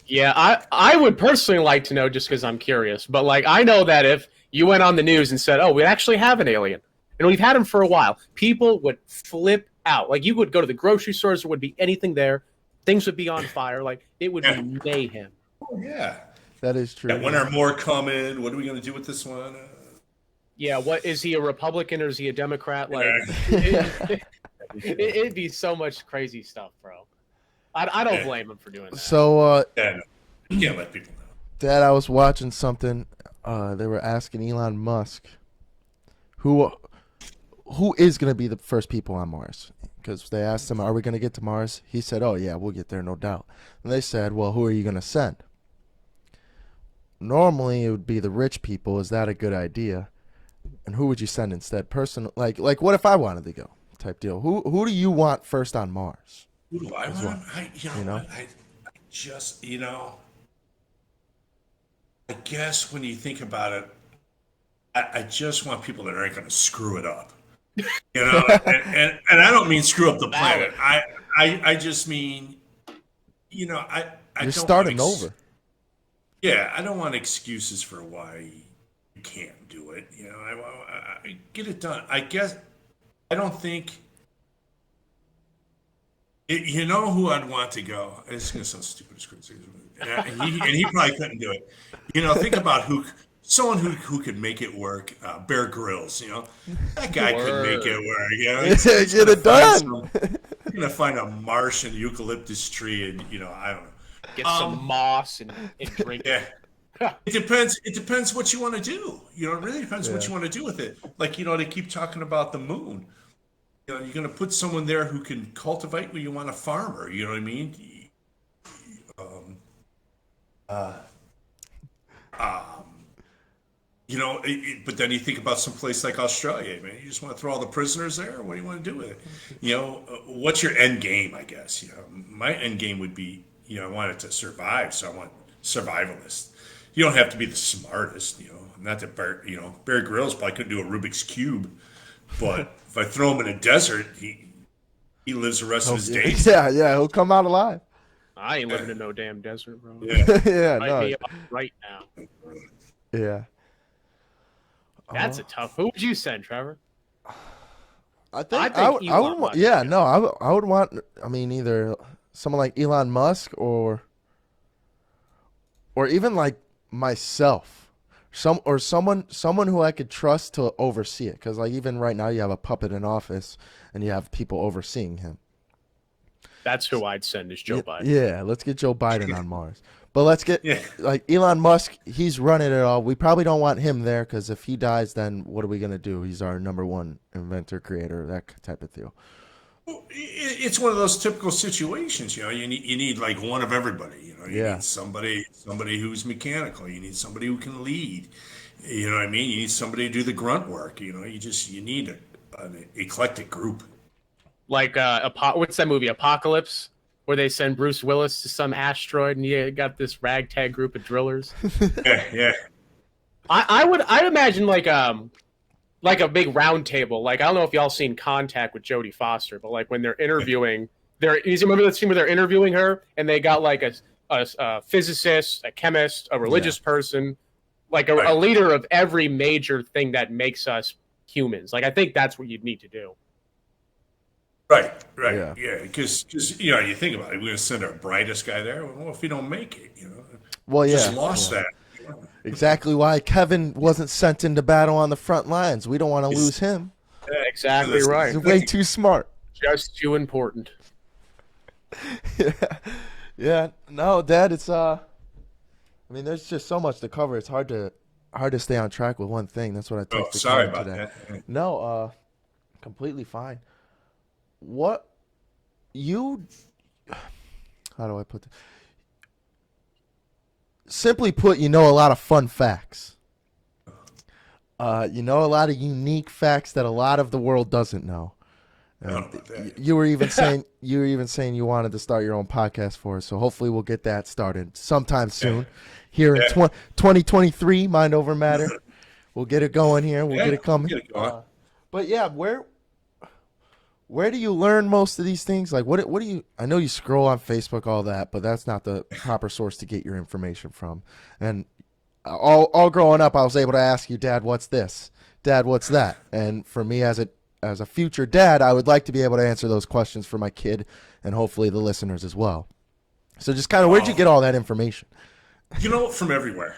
Yeah, I would personally like to know, just because I'm curious. But I know that if you went on the news and said, "Oh, we actually have an alien, and we've had him for a while," people would flip out. You would go to the grocery stores, there would be anything there, things would be on fire. It would be mayhem. Oh yeah, that is true. Yeah, when are more coming? What are we going to do with this one? Yeah, what is he, a Republican or is he a Democrat? It'd be so much crazy stuff, bro. I don't blame him for doing that. So, you can't let people know. Dad, I was watching something they were asking Elon Musk who is going to be the first people on Mars. Because they asked him, are we going to get to Mars? He said, oh, yeah, we'll get there, no doubt. And they said, well, who are you going to send? Normally, it would be the rich people. Is that a good idea? And who would you send instead? Like what if I wanted to go? Type deal. Who do you want first on Mars? Who do I want? Well, You know, I just, I guess when you think about it, I just want people that aren't going to screw it up. And I don't mean screw up the planet. I just mean, I You're don't starting want over. Yeah, I don't want excuses for why you can't do it. I get it done. I guess I don't think. You know who I'd want to go? It's going to sound stupid as crazy. He probably couldn't do it. Think about someone who could make it work. Bear Grylls, that guy could make it work. He's Get it done. He's gonna find a Martian eucalyptus tree, and I don't know. Get some moss and drink it. Yeah. It depends what you want to do. It really depends what you want to do with it. Like, they keep talking about the moon. You're going to put someone there who can cultivate where you want a farmer. You know what I mean? But then you think about some place like Australia, man. You just want to throw all the prisoners there? What do you want to do with it? What's your end game, I guess? My end game would be, I want it to survive, so I want survivalists. You don't have to be the smartest, Not that Bear Grylls probably couldn't do a Rubik's Cube, but if I throw him in a desert, he lives the rest of his days. Yeah, he'll come out alive. I ain't living in no damn desert, bro. Yeah, yeah, Might no. be up right now. Yeah. That's a tough. Who would you send, Trevor? I think Elon would want. Musk, Yeah, no, I would want. I mean, either someone like Elon Musk or even like myself, someone who I could trust to oversee it. Because like even right now, you have a puppet in office, and you have people overseeing him. That's who I'd send is Joe Biden. Yeah, let's get Joe Biden on Mars. But let's get like Elon Musk. He's running it all. We probably don't want him there because if he dies, then what are we gonna do? He's our number one inventor, creator, that type of deal. It's one of those typical situations. You need like one of everybody. You need somebody who's mechanical. You need somebody who can lead. You know what I mean? You need somebody to do the grunt work. You need an eclectic group. Like what's that movie, Apocalypse, where they send Bruce Willis to some asteroid and you got this ragtag group of drillers. Yeah. I'd imagine like a big round table. Like I don't know if y'all seen Contact with Jodie Foster, but like when they're interviewing, you remember that scene where they're interviewing her and they got like a physicist, a chemist, a religious person, like a leader of every major thing that makes us humans. Like I think that's what you'd need to do. Right. Yeah, because you think about it, we're going to send our brightest guy there. Well, if we don't make it, well, just lost that. Exactly why Kevin wasn't sent into battle on the front lines. We don't want to lose him. Yeah, exactly right. He's way too smart. Just too important. Yeah. No, Dad. It's I mean, there's just so much to cover. It's hard to stay on track with one thing. That's what I took. Sorry about today. that. No, completely fine. What you? How do I put this? Simply put, you know a lot of fun facts. You know a lot of unique facts that a lot of the world doesn't know. You were even saying you wanted to start your own podcast for us, so hopefully we'll get that started sometime soon. Here in 2023, Mind Over Matter, we'll get it going here. We'll get it coming. Get it going. But yeah, where do you learn most of these things? Like, what do you? I know you scroll on Facebook, all that, but that's not the proper source to get your information from. And all growing up, I was able to ask you, Dad, what's this? Dad, what's that? And for me, as a future dad, I would like to be able to answer those questions for my kid and hopefully the listeners as well. So, just kind of, where'd you get all that information? From everywhere.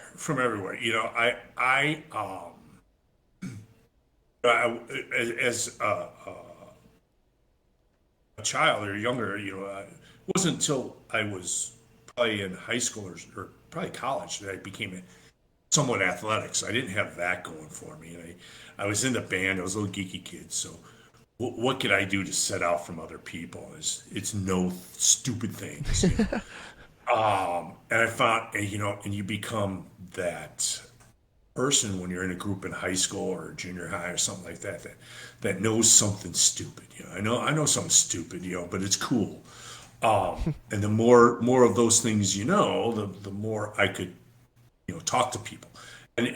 As a child or younger, it wasn't until I was probably in high school or probably college that I became somewhat athletic, so I didn't have that going for me. And I was in the band. I was a little geeky kid, so what could I do to set out from other people? It's no stupid things. And I found, and you become that person when you're in a group in high school or junior high or something like that knows something stupid. I know something stupid, but it's cool. And the more of those things the more I could talk to people, and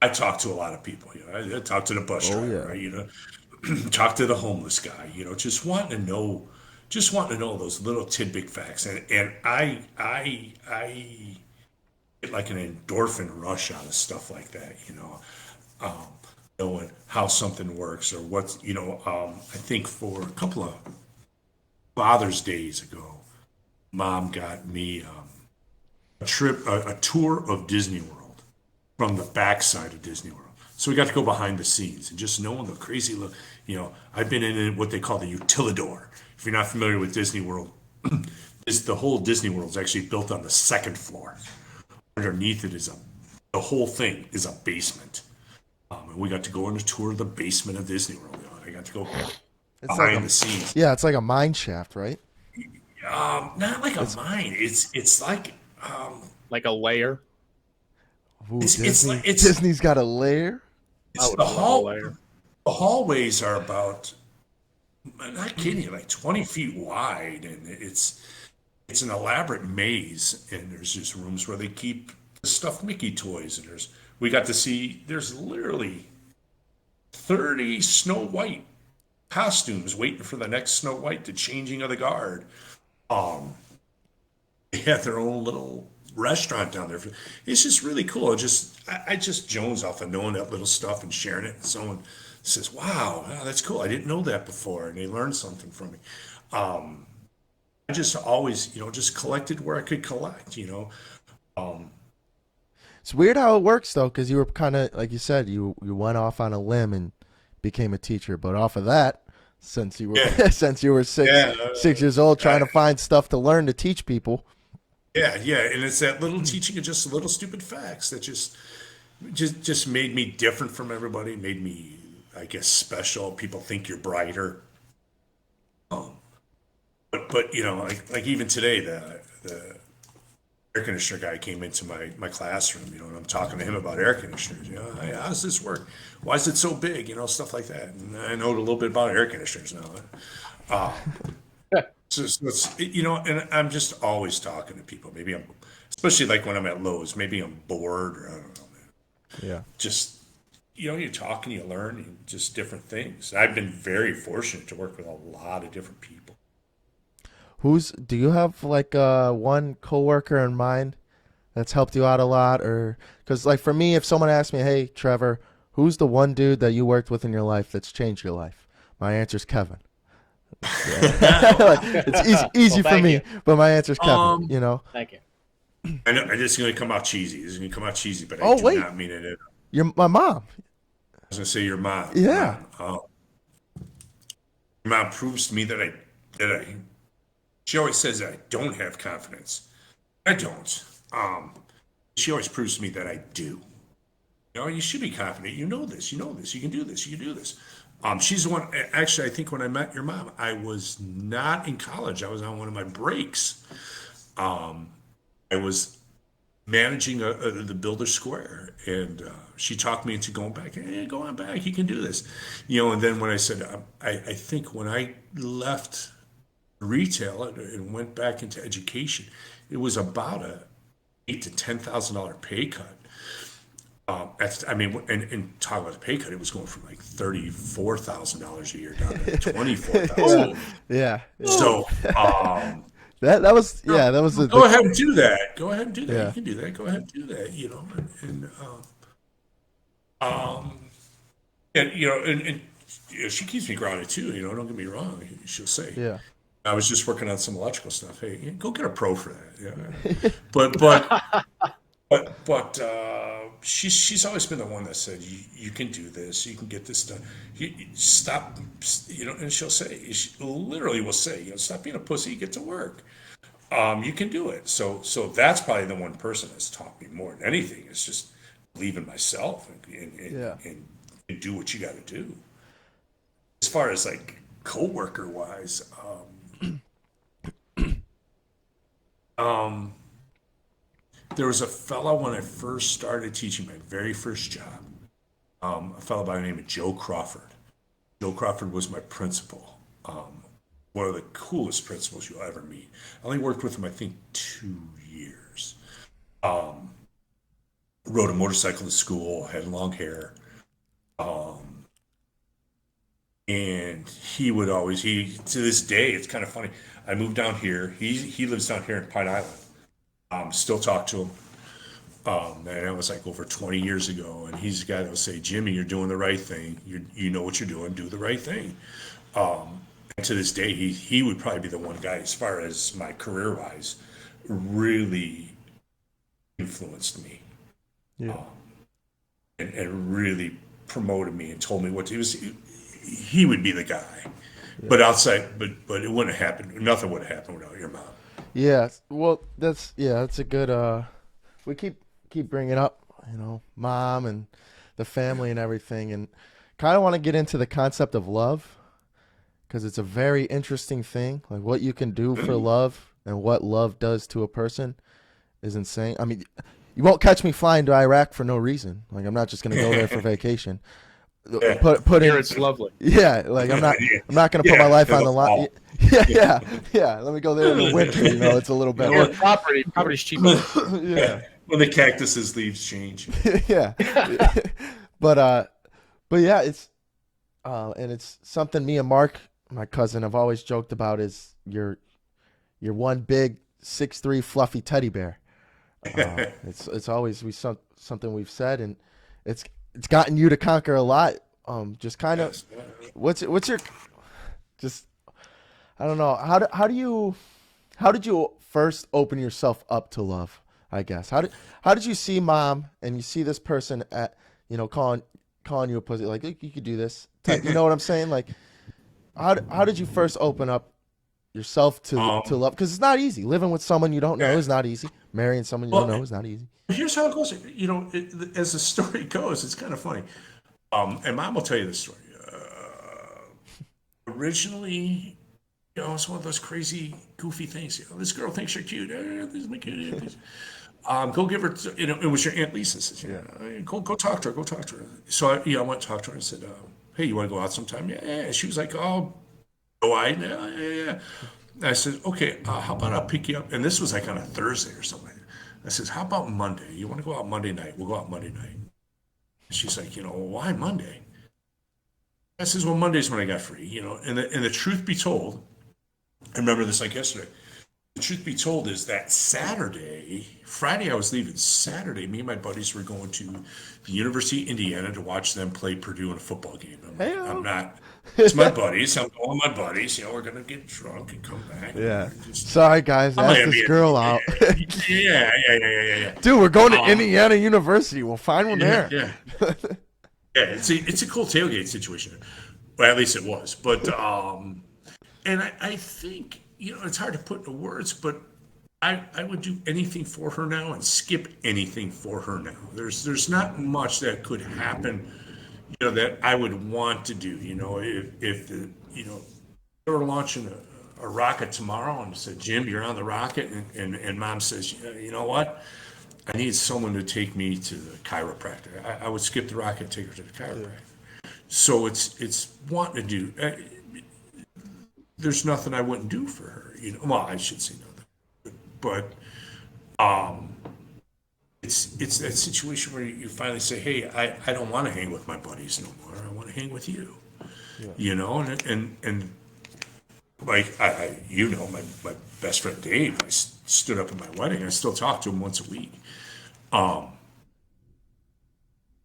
I talk to a lot of people. I talk to the bus Oh driver, yeah. right? Talk to the homeless guy. Just wanting to know those little tidbit facts, and I get like an endorphin rush out of stuff like that. Um, knowing how something works or what's I think for a couple of Father's Days ago, Mom got me a tour of Disney World from the backside of Disney World. So we got to go behind the scenes and just knowing the crazy look. I've been in what they call the utilidor. If you're not familiar with Disney World, the whole Disney World is actually built on the second floor. Underneath it the whole thing is a basement. And we got to go on a tour of the basement of Disney World. I got to go It's like behind the scenes. yeah, it's like a mine shaft, right? Not like a mine. It's like Like a layer. Ooh, it's like Disney's got a lair. I it's would the love a hall. layer. The hallways are about, I'm not kidding you, like 20 feet wide, and it's an elaborate maze. And there's just rooms where they keep the stuffed Mickey toys, and we got to see there's literally 30 Snow White costumes waiting for the next Snow White, the changing of the guard. Um, they have their own little restaurant down there. It's just really cool. I just jones off of knowing that little stuff and sharing it. And someone says, "Wow, that's cool. I didn't know that before," and they learned something from me. Um, I just always, just collected where I could collect. Um, It's weird how it works though, because you were kind of like you said, you went off on a limb and became a teacher. But off of that, since you were yeah, since you were yeah, 6 years old, trying I, to find stuff to learn to teach people. yeah, and it's that little teaching of just little stupid facts that just made me different from everybody. Made me, I guess, special. People think you're brighter. Um, but like even today, the air conditioner guy came into my classroom, and I'm talking to him about air conditioners. Hey, how does this work? Why is it so big? Stuff like that. And I know a little bit about air conditioners now. Uh, so and I'm just always talking to people. Maybe especially like when I'm at Lowe's, maybe I'm bored or I don't know, man. Yeah. Just, you talk and you learn just different things. I've been very fortunate to work with a lot of different people. Do you have like one coworker in mind that's helped you out a lot, or because like for me, if someone asked me, "Hey, Trevor, who's the one dude that you worked with in your life that's changed your life?" My answer is Kevin. Yeah. Like, it's easy Well, for thank me, you. but my answer is Kevin. Thank you. I know this is going to come out cheesy. This is going to come out cheesy, but I Oh do wait, not mean it at all. you're my mom. I was going to say your mom. Yeah. Your mom proves to me that I. She always says that I don't have confidence. I don't. She always proves to me that I do. You should be confident. You know this. You know this. You can do this. You can do this. She's the one. Actually, I think when I met your mom, I was not in college. I was on one of my breaks. Um, I was managing the Builder Square, and she talked me into going back. Hey, go on back. You can do this. And then when I said, I think when I left retail and went back into education, it was about a $8,000 to $10,000 pay cut. And talk about the pay cut, it was going from like $34,000 a year down to 24,000. Yeah. So That was that was go ahead and do that. Go ahead and do that. yeah. You can do that. Go ahead and do that. And um, and she keeps me grounded too. Don't get me wrong. She'll say, Yeah. I was just working on some electrical stuff. Hey, go get a pro for that. Yeah. But she's always been the one that said you can do this, you can get this done. You stop, and she'll say, she literally will say, stop being a pussy, get to work. you can do it. So that's probably the one person that's taught me more than anything is just believe in myself Yeah. and do what you got to do. As far as like coworker wise, um, there was a fellow when I first started teaching my very first job, a fellow by the name of Joe Crawford. Joe Crawford was my principal. One of the coolest principals you'll ever meet. I only worked with him, I think, 2 years. Rode a motorcycle to school, had long hair. And he would always, to this day, it's kind of funny. I moved down here. He lives down here in Pine Island. Still talk to him. And that was like over 20 years ago. And he's the guy that will say, Jimmy, you're doing the right thing. You know what you're doing. Do the right thing. And to this day, he would probably be the one guy, as far as my career wise, really influenced me. Yeah. And really promoted me and told me what to do. He would be the guy. Yeah. But outside, but it wouldn't have happened. Nothing would have happened without your mom. Yeah. Well, that's a good. We keep bringing up, mom and the family and everything, and kind of want to get into the concept of love, because it's a very interesting thing. Like what you can do for love and what love does to a person is insane. I mean, you won't catch me flying to Iraq for no reason. Like I'm not just gonna go there for vacation. Yeah. Put in, it's lovely. Yeah, like I'm not gonna put my life on the line. Yeah. Let me go there in the winter. It's a little better. Property's cheaper. Yeah. When the cactus's leaves change. Yeah. But yeah, it's and it's something me and Mark, my cousin, have always joked about is you're one big 6'3" fluffy teddy bear. It's always something we've said, and it's gotten you to conquer a lot. Just kind of, what's your, just, I don't know. How did you first open yourself up to love? I guess. How did you see mom and you see this person at, calling you a pussy, like you could do this, you know what I'm saying? Like, how did you first open up yourself to love? Because it's not easy. Living with someone you don't know is not easy. Marrying someone you don't know is not easy. Here's how it goes. As the story goes, it's kind of funny. And mom will tell you this story. Originally, it's one of those crazy, goofy things. This girl thinks you're cute. This is my cute. Go give her. It was your Aunt Lisa. Says, go talk to her. Go talk to her. So I went to talk to her and said, hey, you want to go out sometime? Yeah. She was like, oh, yeah. I said, okay. How about I'll pick you up? And this was like on a Thursday or something. I says, how about Monday? You want to go out Monday night? We'll go out Monday night. And she's like, why Monday? I says, well, Monday's when I got free, And the truth be told, I remember this like yesterday. The truth be told is that Friday I was leaving. Saturday, me and my buddies were going to the University of Indiana to watch them play Purdue in a football game. I'm not. It's my buddies. I'm going with my buddies. We're going to get drunk and come back. Yeah. Sorry, guys. Ask this girl out. Yeah. Dude, we're going to Indiana University. We'll find one there. Yeah. It's a cool tailgate situation. Well, at least it was. But, and I think, it's hard to put into words, but I would do anything for her now and skip anything for her now. There's not much that could happen, that I would want to do. If they were launching a rocket tomorrow and said, Jim, you're on the rocket, and mom says, you know what? I need someone to take me to the chiropractor. I would skip the rocket and take her to the chiropractor. Yeah. So it's wanting to do. There's nothing I wouldn't do for her. Well, I should say nothing, but it's that situation where you finally say, hey, I don't want to hang with my buddies no more. I want to hang with you. Yeah. And like my best friend Dave, I stood up at my wedding. I still talk to him once a week.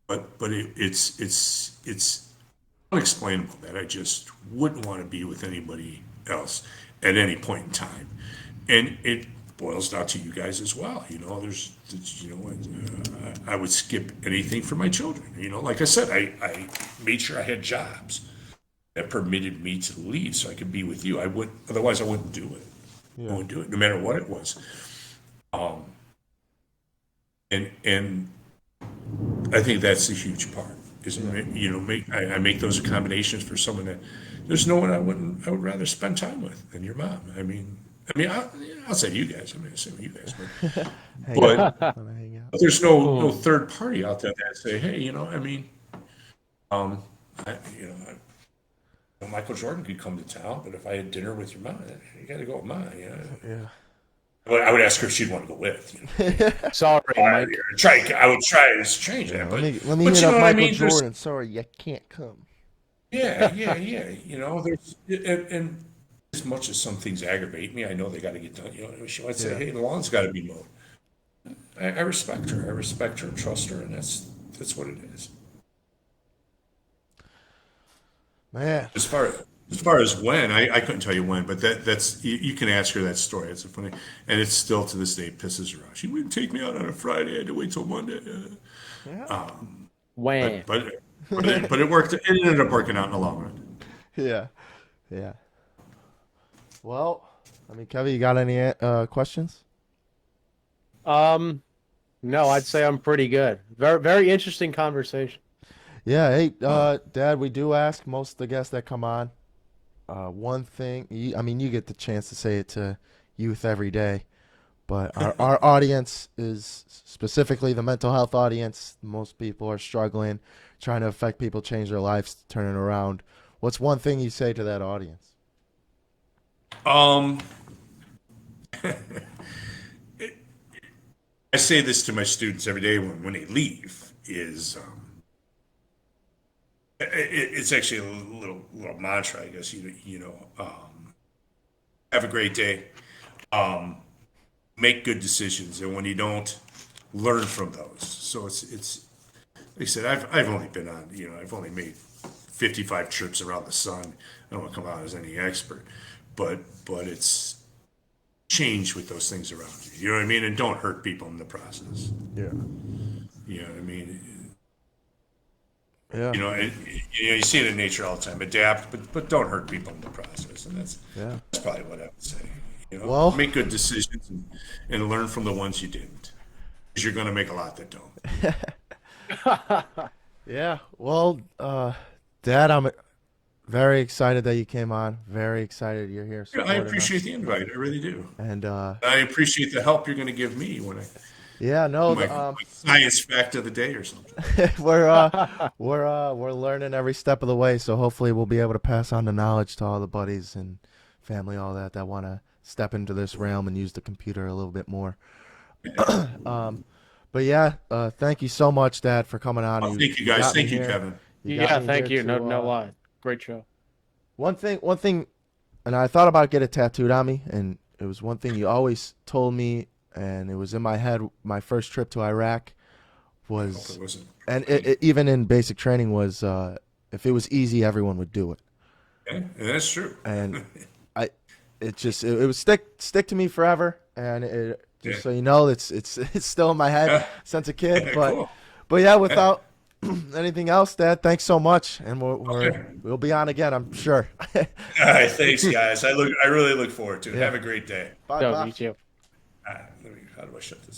But it's unexplainable that I just wouldn't want to be with anybody else at any point in time, and it boils down to you guys as well. I would skip anything for my children. Like I said, I made sure I had jobs that permitted me to leave so I could be with you. Otherwise I wouldn't do it. Go and do it, no matter what it was. And I think that's a huge part. Is I make those accommodations for someone that there's no one I would rather spend time with than your mom. I mean, I'll say you guys. I say you guys, but there's no third party out there that say, hey, Michael Jordan could come to town, but if I had dinner with your mom, you got to go with mine. Yeah. I would ask her if she'd want to go with. Sorry, Mike. I would try to change that. Let me hit up Michael Jordan. Sorry, you can't come. Yeah. There's and as much as some things aggravate me, I know they got to get done. She might say, "Hey, the lawn's got to be mowed." I respect her. I respect her and trust her, and that's what it is. Man. As far as when, I couldn't tell you when, but that's you can ask her that story. It's a funny, and it's still to this day pisses her off. She wouldn't take me out on a Friday. I had to wait till Monday. When? But it worked. It ended up working out in the long run. Yeah. Well, Kevin, you got any questions? No, I'd say I'm pretty good. Very, very interesting conversation. Yeah. Hey, Dad, we do ask most of the guests that come on. One thing, you get the chance to say it to youth every day, but our audience is specifically the mental health audience. Most people are struggling, trying to affect people, change their lives, turn it around. What's one thing you say to that audience? I say this to my students every day when they leave. It's actually a little mantra, I guess. Have a great day. Make good decisions, and when you don't, learn from those. So it's like I said, I've only been on. I've only made 55 trips around the sun. I don't want to come out as any expert, but it's change with those things around you. You know what I mean? And don't hurt people in the process. Yeah. You know what I mean? Yeah. You see it in nature all the time. Adapt, but don't hurt people in the process. And that's probably what I would say. Well, make good decisions and learn from the ones you didn't, because you're going to make a lot that don't. Yeah. Well, Dad, I'm very excited that you came on. Very excited you're here. I appreciate the invite. I really do. And I appreciate the help you're going to give me when I. Yeah, no, my science fact of the day or something. we're learning every step of the way, so hopefully we'll be able to pass on the knowledge to all the buddies and family, all that want to step into this realm and use the computer a little bit more. But yeah, thank you so much, Dad, for coming on. Thank you guys. Thank you, Kevin. Thank you. No lie. Great show. One thing, and I thought about getting it tattooed on me, and it was one thing you always told me. And it was in my head. My first trip to Iraq was, and it even in basic training was, if it was easy, everyone would do it. Yeah, that's true. And it would stick to me forever. And so you know, it's still in my head since a kid. But yeah, without anything else, Dad, thanks so much, and we'll be on again, I'm sure. All right, thanks, guys. I really look forward to it. Yeah. Have a great day. Bye. You too. How do I shut this?